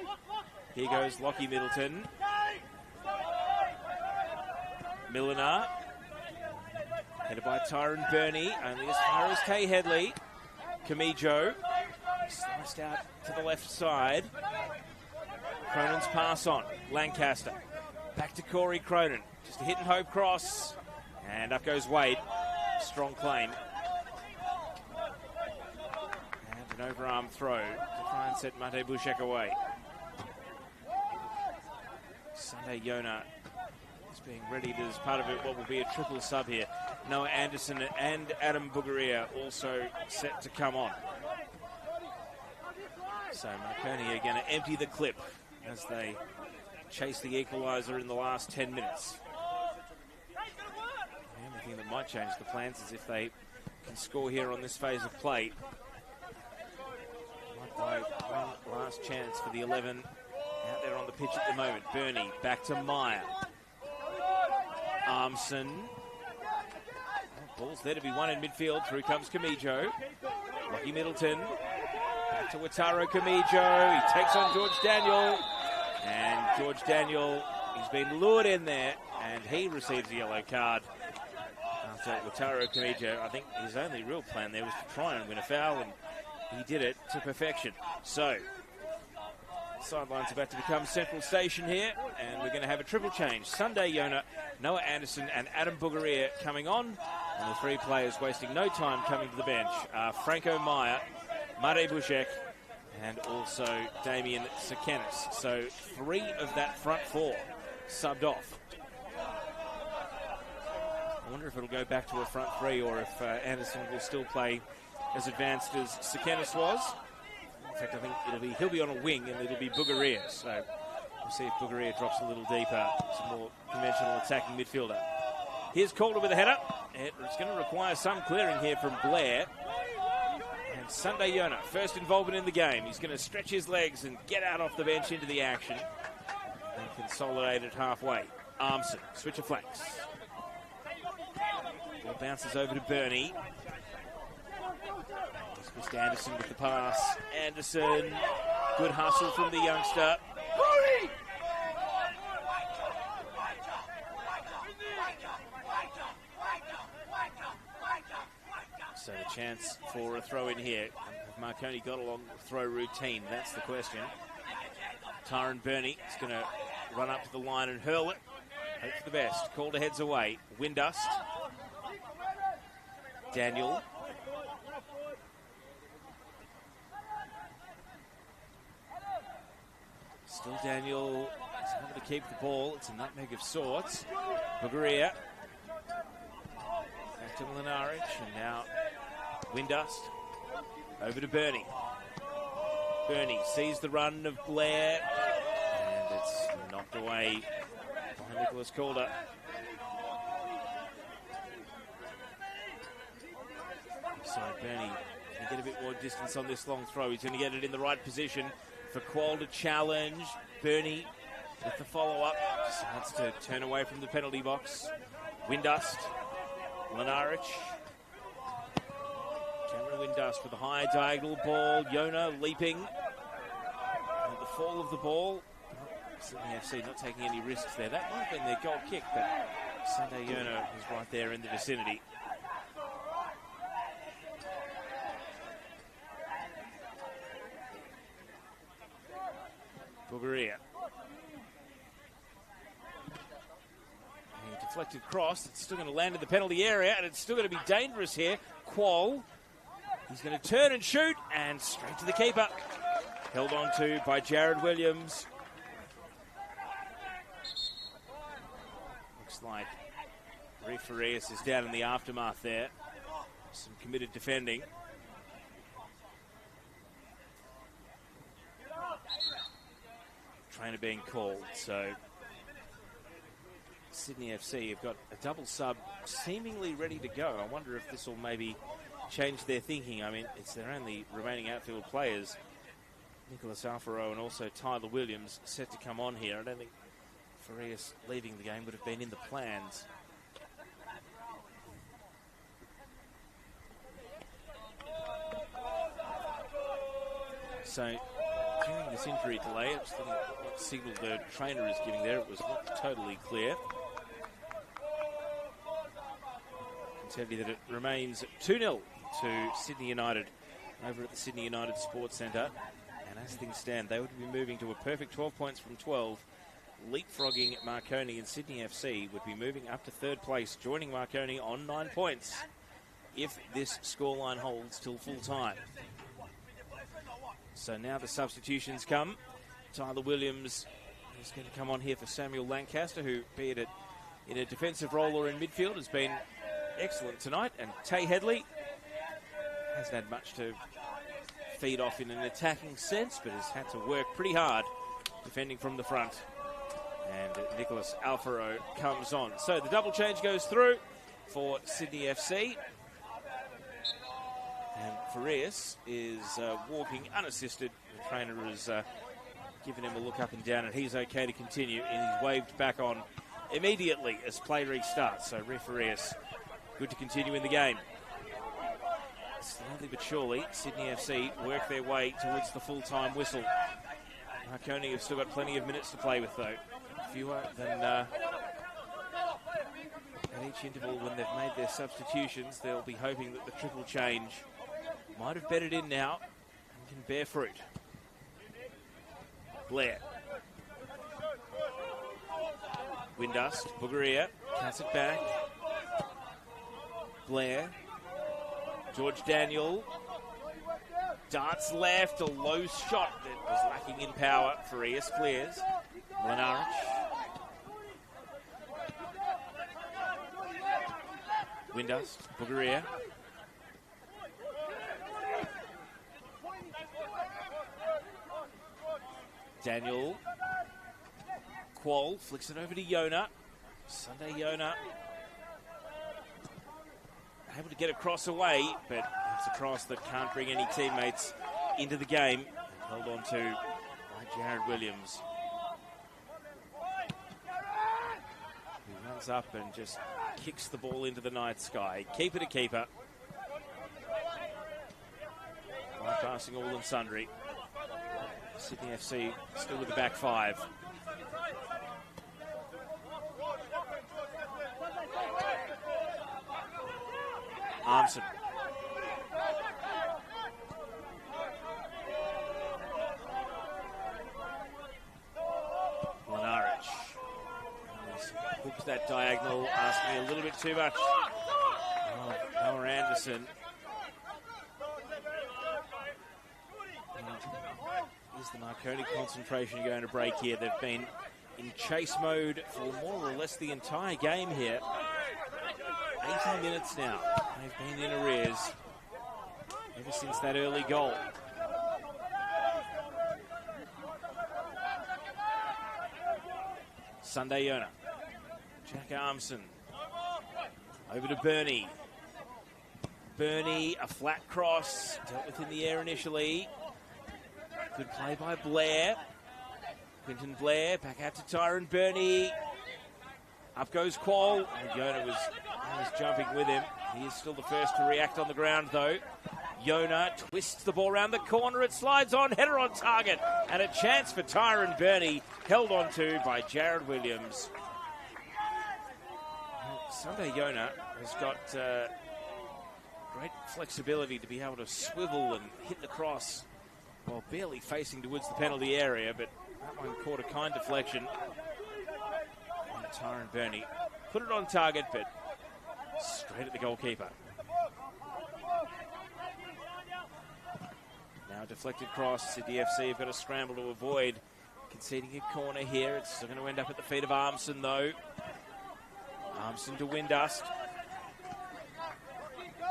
Here goes Lockie Middleton. Milliner. Headed by Tyron Burney. Only as far as Kay Headley. Camijo. Sliced out to the left side. Cronin's pass on. Lancaster. Back to Corey Cronin. Just a hit and hope cross. And up goes Wade. Strong claim. An overarm throw to try and set Mate Bushek away. Sunday Yona is being readied as part of what will be a triple sub here. Noah Anderson and Adam Bugaria also set to come on. So Marconi are going to empty the clip as they chase the equaliser in the last 10 minutes. The only thing that might change the plans is if they can score here on this phase of play. One last chance for the 11 out there on the pitch at the moment. Burney back to Meyer. Armson. Ball's there to be won in midfield. Through comes Camijo. Lockie Middleton. Back to Wataru Camijo. He takes on George Daniel. And George Daniel, he's been lured in there. And he receives a yellow card. After Wataru Camijo, I think his only real plan there was to try and win a foul. And he did it to perfection. So, sideline's about to become central station here, and we're going to have a triple change. Sunday Yona, Noah Anderson, and Adam Bugaria coming on, and the three players wasting no time coming to the bench are Franco Meyer, Mate Bushek, and also Damien Sikenis. So, three of that front four subbed off. I wonder if it'll go back to a front three, or if Anderson will still play as advanced as Sikenis was. In fact, I think he'll be on a wing, and it'll be Bugaria. So we'll see if Bugaria drops a little deeper. Some more conventional attacking midfielder. Here's Calder with a header. It's going to require some clearing here from Blair. And Sunday Yona, first involvement in the game. He's going to stretch his legs and get out off the bench into the action. And consolidate it halfway. Armson, switch of flanks. Ball bounces over to Bernie. Chris Anderson with the pass. Anderson, good hustle from the youngster. So the chance for a throw in here. Have Marconi got along the throw routine? That's the question. Tyron Bernie is going to run up to the line and hurl it. Hope for the best. Calder heads away. Windust. Daniel. Still Daniel is able to keep the ball. It's a nutmeg of sorts. Bugaria. Back to Mlinaric. And now Windust. Over to Bernie. Bernie sees the run of Blair. And it's knocked away by Nicholas Calder. So Bernie can get a bit more distance on this long throw. He's going to get it in the right position for Qual to challenge. Bernie with the follow-up. Decides to turn away from the penalty box. Windust. Mlinaric. Cameron Windust with a high diagonal ball. Yona leaping. And the fall of the ball. Sydney FC not taking any risks there. That might have been their goal kick, but Sunday Yona is right there in the vicinity. Bugaria. A deflected cross. It's still going to land in the penalty area, and it's still going to be dangerous here. Qual. He's going to turn and shoot, and straight to the keeper. Held on to by Jared Williams. Looks like referee is down in the aftermath there. Some committed defending. Trainer being called, so Sydney FC have got a double sub seemingly ready to go. I wonder if this will maybe change their thinking. I mean, it's their only remaining outfield players, Nicholas Alfaro and also Tyler Williams, set to come on here. I don't think Farias leaving the game would have been in the plans. So, during this injury delay, I'm just looking at what signal the trainer is giving there. It was not totally clear. I can tell you that it remains 2-0 to Sydney United over at the Sydney United Sports Centre. And as things stand, they would be moving to a perfect 12 points from 12, leapfrogging Marconi, and Sydney FC would be moving up to third place, joining Marconi on 9 points if this scoreline holds till full time. So now the substitutions come. Tyler Williams is going to come on here for Samuel Lancaster, who, be it in a defensive role or in midfield, has been excellent tonight. And Tay Headley hasn't had much to feed off in an attacking sense, but has had to work pretty hard defending from the front. And Nicholas Alfaro comes on. So the double change goes through for Sydney FC. And Farias is walking unassisted. The trainer has given him a look up and down, and he's okay to continue. And he's waved back on immediately as play restarts. So Farias, good to continue in the game. Slowly but surely, Sydney FC work their way towards the full-time whistle. Marconi have still got plenty of minutes to play with, though. Fewer than at each interval when they've made their substitutions. They'll be hoping that the triple change might have bedded in now and can bear fruit. Blair. Windust. Bugaria cuts it back. Blair. George Daniel. Darts left. A low shot that was lacking in power. Farias clears. Mlinaric. Windust. Bugaria. Daniel. Qual flicks it over to Yona. Sunday Yona able to get a cross away, but it's a cross that can't bring any teammates into the game. Held on to by Jared Williams, who runs up and just kicks the ball into the night sky. Keeper to keeper. Bypassing all and sundry. Sydney FC still with the back five. Armson. Lenarich. Hooks that diagonal, asking a little bit too much. Oh, Noah Anderson. Is the Marconi concentration going to break here? They've been in chase mode for more or less the entire game here. 80 minutes now. They've been in arrears ever since that early goal. Sunday Yona. Jack Armson. Over to Bernie. Bernie, a flat cross. Dealt with in the air initially. Good play by Blair. Quinton Blair back out to Tyrone Bernie. Up goes Qual. And Yona was jumping with him. He is still the first to react on the ground though. Yona twists the ball around the corner. It slides on. Header on target. And a chance for Tyrone Bernie. Held on to by Jared Williams. Sunday Yona has got great flexibility to be able to swivel and hit the cross while barely facing towards the penalty area, but that one caught a kind deflection. And Tyrone Bernie put it on target, but straight at the goalkeeper. Now a deflected cross. Sydney FC have got a scramble to avoid conceding a corner here. It's still going to end up at the feet of Armson, though. Armson to Windust.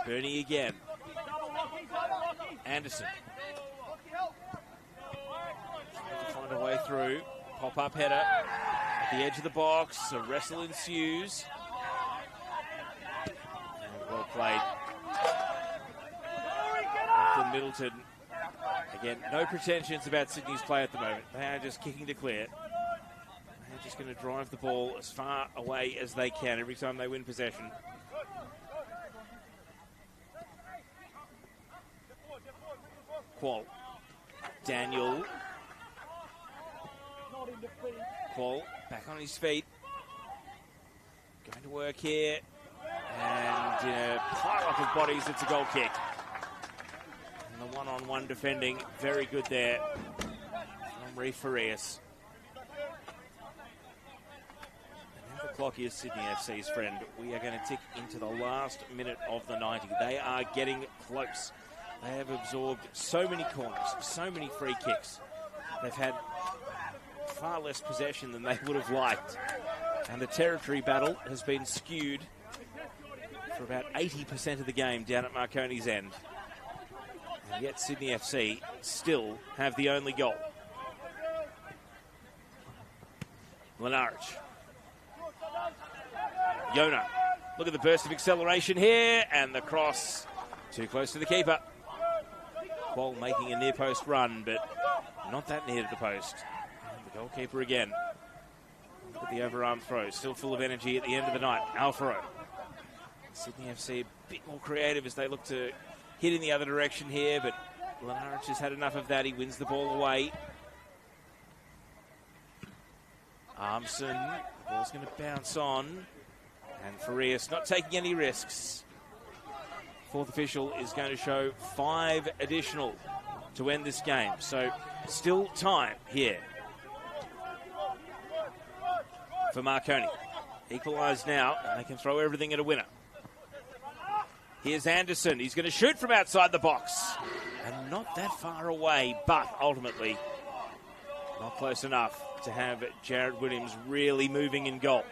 Bernie again. Anderson. Trying to find a way through. Pop-up header at the edge of the box. A wrestle ensues. And well played. From Middleton. Again, no pretensions about Sydney's play at the moment. They are just kicking to clear. They're just going to drive the ball as far away as they can every time they win possession. Qual. Daniel. Qual back on his feet. Going to work here. And in a pile-up of bodies, it's a goal kick. And the one-on-one defending, very good there from Reef Farias. And now the clock is Sydney FC's friend. We are going to tick into the last minute of the 90. They are getting close. They have absorbed so many corners, so many free kicks. They've had far less possession than they would have liked. And the territory battle has been skewed for about 80% of the game down at Marconi's end. And yet Sydney FC still have the only goal. Lenarich. Yona. Look at the burst of acceleration here. And the cross too close to the keeper. Qual making a near post run, but not that near to the post. And the goalkeeper again. Look at the overarm throw. Still full of energy at the end of the night. Alfaro. Sydney FC a bit more creative as they look to hit in the other direction here, but Lenarich has had enough of that. He wins the ball away. Armson. The ball's going to bounce on. And Farias not taking any risks. Fourth official is going to show 5 additional to end this game. So still time here for Marconi. Equalised now, and they can throw everything at a winner. Here's Anderson. He's going to shoot from outside the box. And not that far away, but ultimately not close enough to have Jared Williams really moving in goal.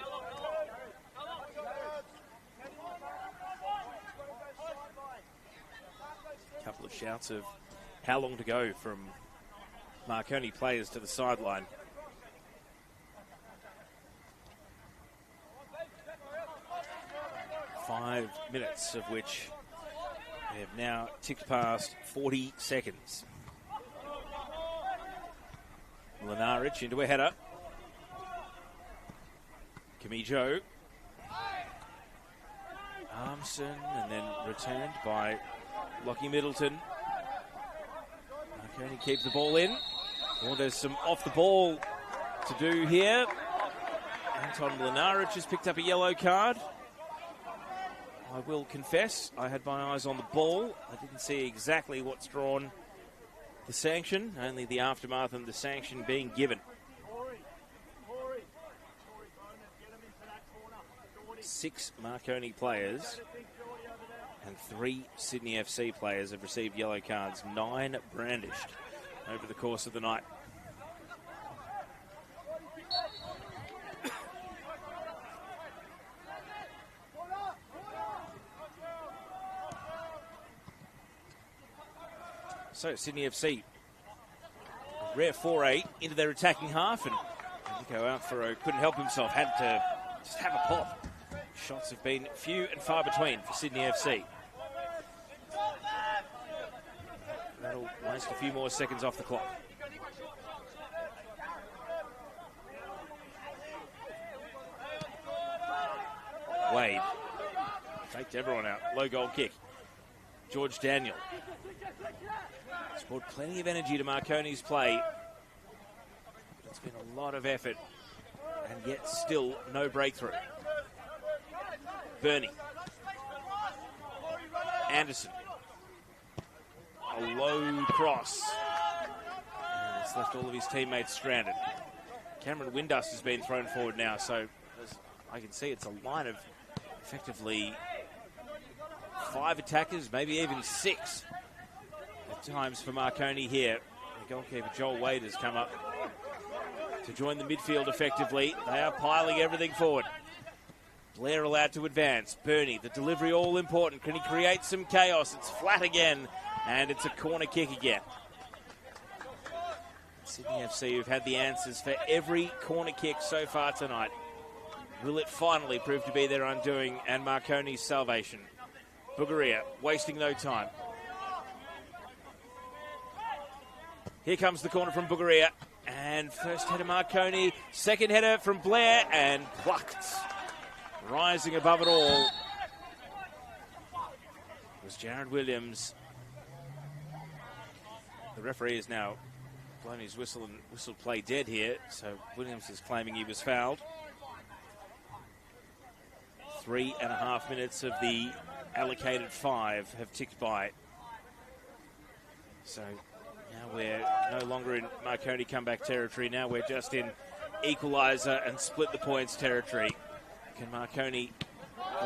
Couple of shouts of how long to go from Marconi players to the sideline. Five minutes of which they have now ticked past 40 seconds. Lenarich into a header. Kamijo. Armson, and then returned by Lockie Middleton. Marconi keeps the ball in. Well, there's some off the ball to do here. Anton Mlinaric has picked up a yellow card. I will confess, I had my eyes on the ball. I didn't see exactly what's drawn the sanction, only the aftermath and the sanction being given. 6 Marconi players and 3 Sydney FC players have received yellow cards, 9 brandished over the course of the night. So Sydney FC, a rare foray into their attacking half, and Nico Outfaro couldn't help himself, had to just have a pop. Shots have been few and far between for Sydney FC. That'll waste a few more seconds off the clock. Wade faked everyone out. Low goal kick. George Daniel. It's brought plenty of energy to Marconi's play. It's been a lot of effort, and yet still no breakthrough. Bernie. Anderson. A low cross. And it's left all of his teammates stranded. Cameron Windust has been thrown forward now, so as I can see it's a line of effectively 5 attackers, maybe even 6 at times for Marconi here. The goalkeeper Joel Wade has come up to join the midfield effectively. They are piling everything forward. Blair allowed to advance. Bernie, the delivery all important. Can he create some chaos? It's flat again, and it's a corner kick again. Sydney FC have had the answers for every corner kick so far tonight. Will it finally prove to be their undoing and Marconi's salvation? Bugaria wasting no time. Here comes the corner from Bugaria, and first header Marconi, second header from Blair, and plucked. Rising above it all was Jared Williams. The referee is now blown his whistle and whistled play dead here, so Williams is claiming he was fouled. 3.5 minutes of the allocated 5 have ticked by. So now we're no longer in Marconi comeback territory. Now we're just in equaliser and split the points territory. Can Marconi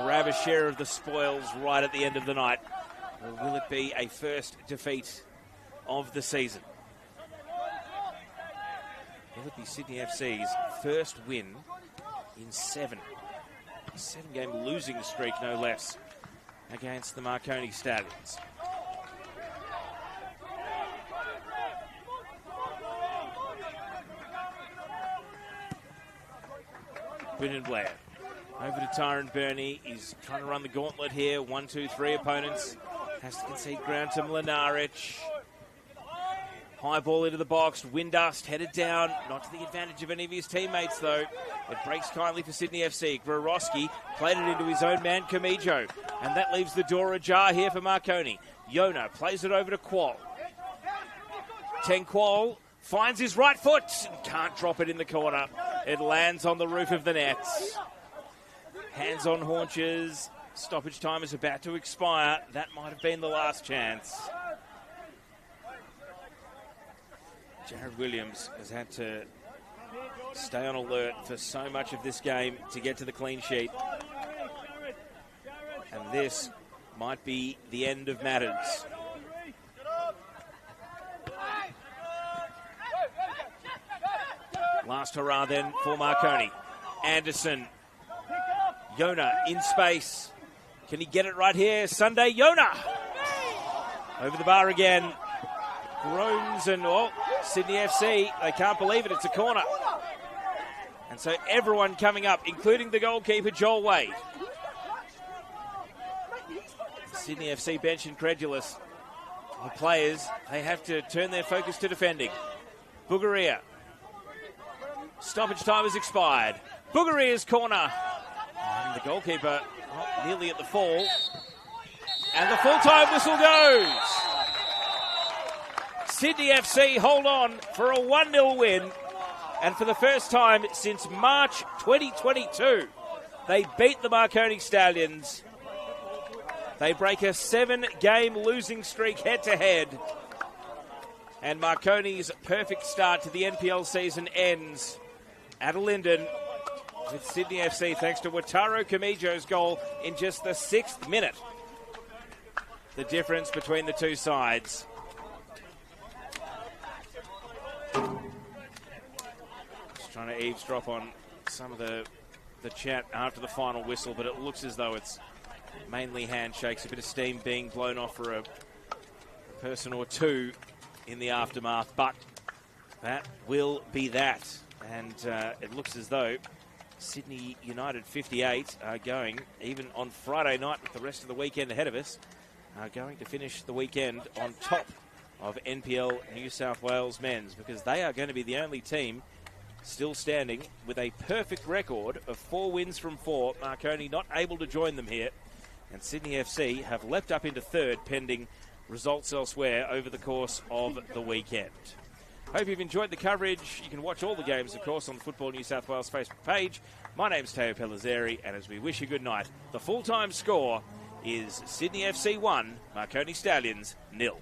grab a share of the spoils right at the end of the night? Or will it be a first defeat of the season? Will it be Sydney FC's first win in 7? A 7-game losing streak, no less, against the Marconi Stallions. Brendan Blair. Over to Tyron Burney. He's trying to run the gauntlet here. 1, 2, 3 opponents. Has to concede ground to Mlinaric. High ball into the box. Windust headed down. Not to the advantage of any of his teammates, though. It breaks kindly for Sydney FC. Gwarowski played it into his own man, Kamijo. And that leaves the door ajar here for Marconi. Yona plays it over to Qual. Tenqual finds his right foot and can't drop it in the corner. It lands on the roof of the nets. Hands on haunches. Stoppage time is about to expire. That might have been the last chance. Jared Williams has had to stay on alert for so much of this game to get to the clean sheet. And this might be the end of matters. Last hurrah then for Marconi. Anderson. Yona in space. Can he get it right here? Sunday, Yona. Over the bar again. Groans and, Sydney FC, they can't believe it. It's a corner. And so everyone coming up, including the goalkeeper, Joel Wade. The Sydney FC bench incredulous. The players, they have to turn their focus to defending. Bugaria. Stoppage time has expired. Bugaria's corner. And the goalkeeper nearly at the fall. And the full-time whistle goes. Sydney FC hold on for a 1-0 win. And for the first time since March 2022, they beat the Marconi Stallions. They break a 7-game losing streak head-to-head. And Marconi's perfect start to the NPL season ends at Linden with Sydney FC, thanks to Wataru Kamijo's goal in just the 6th minute. The difference between the two sides. Just trying to eavesdrop on some of the chat after the final whistle, but it looks as though it's mainly handshakes, a bit of steam being blown off for a person or two in the aftermath, but that will be that. And it looks as though Sydney United 58 are going, even on Friday night with the rest of the weekend ahead of us, are going to finish the weekend on top of NPL New South Wales men's, because they are going to be the only team still standing with a perfect record of 4 wins from 4. Marconi not able to join them here. And Sydney FC have leapt up into 3rd pending results elsewhere over the course of the weekend. Hope you've enjoyed the coverage. You can watch all the games, of course, on the Football New South Wales Facebook page. My name's Teo Pellizzeri, and as we wish you good night, the full-time score is Sydney FC 1, Marconi Stallions 0.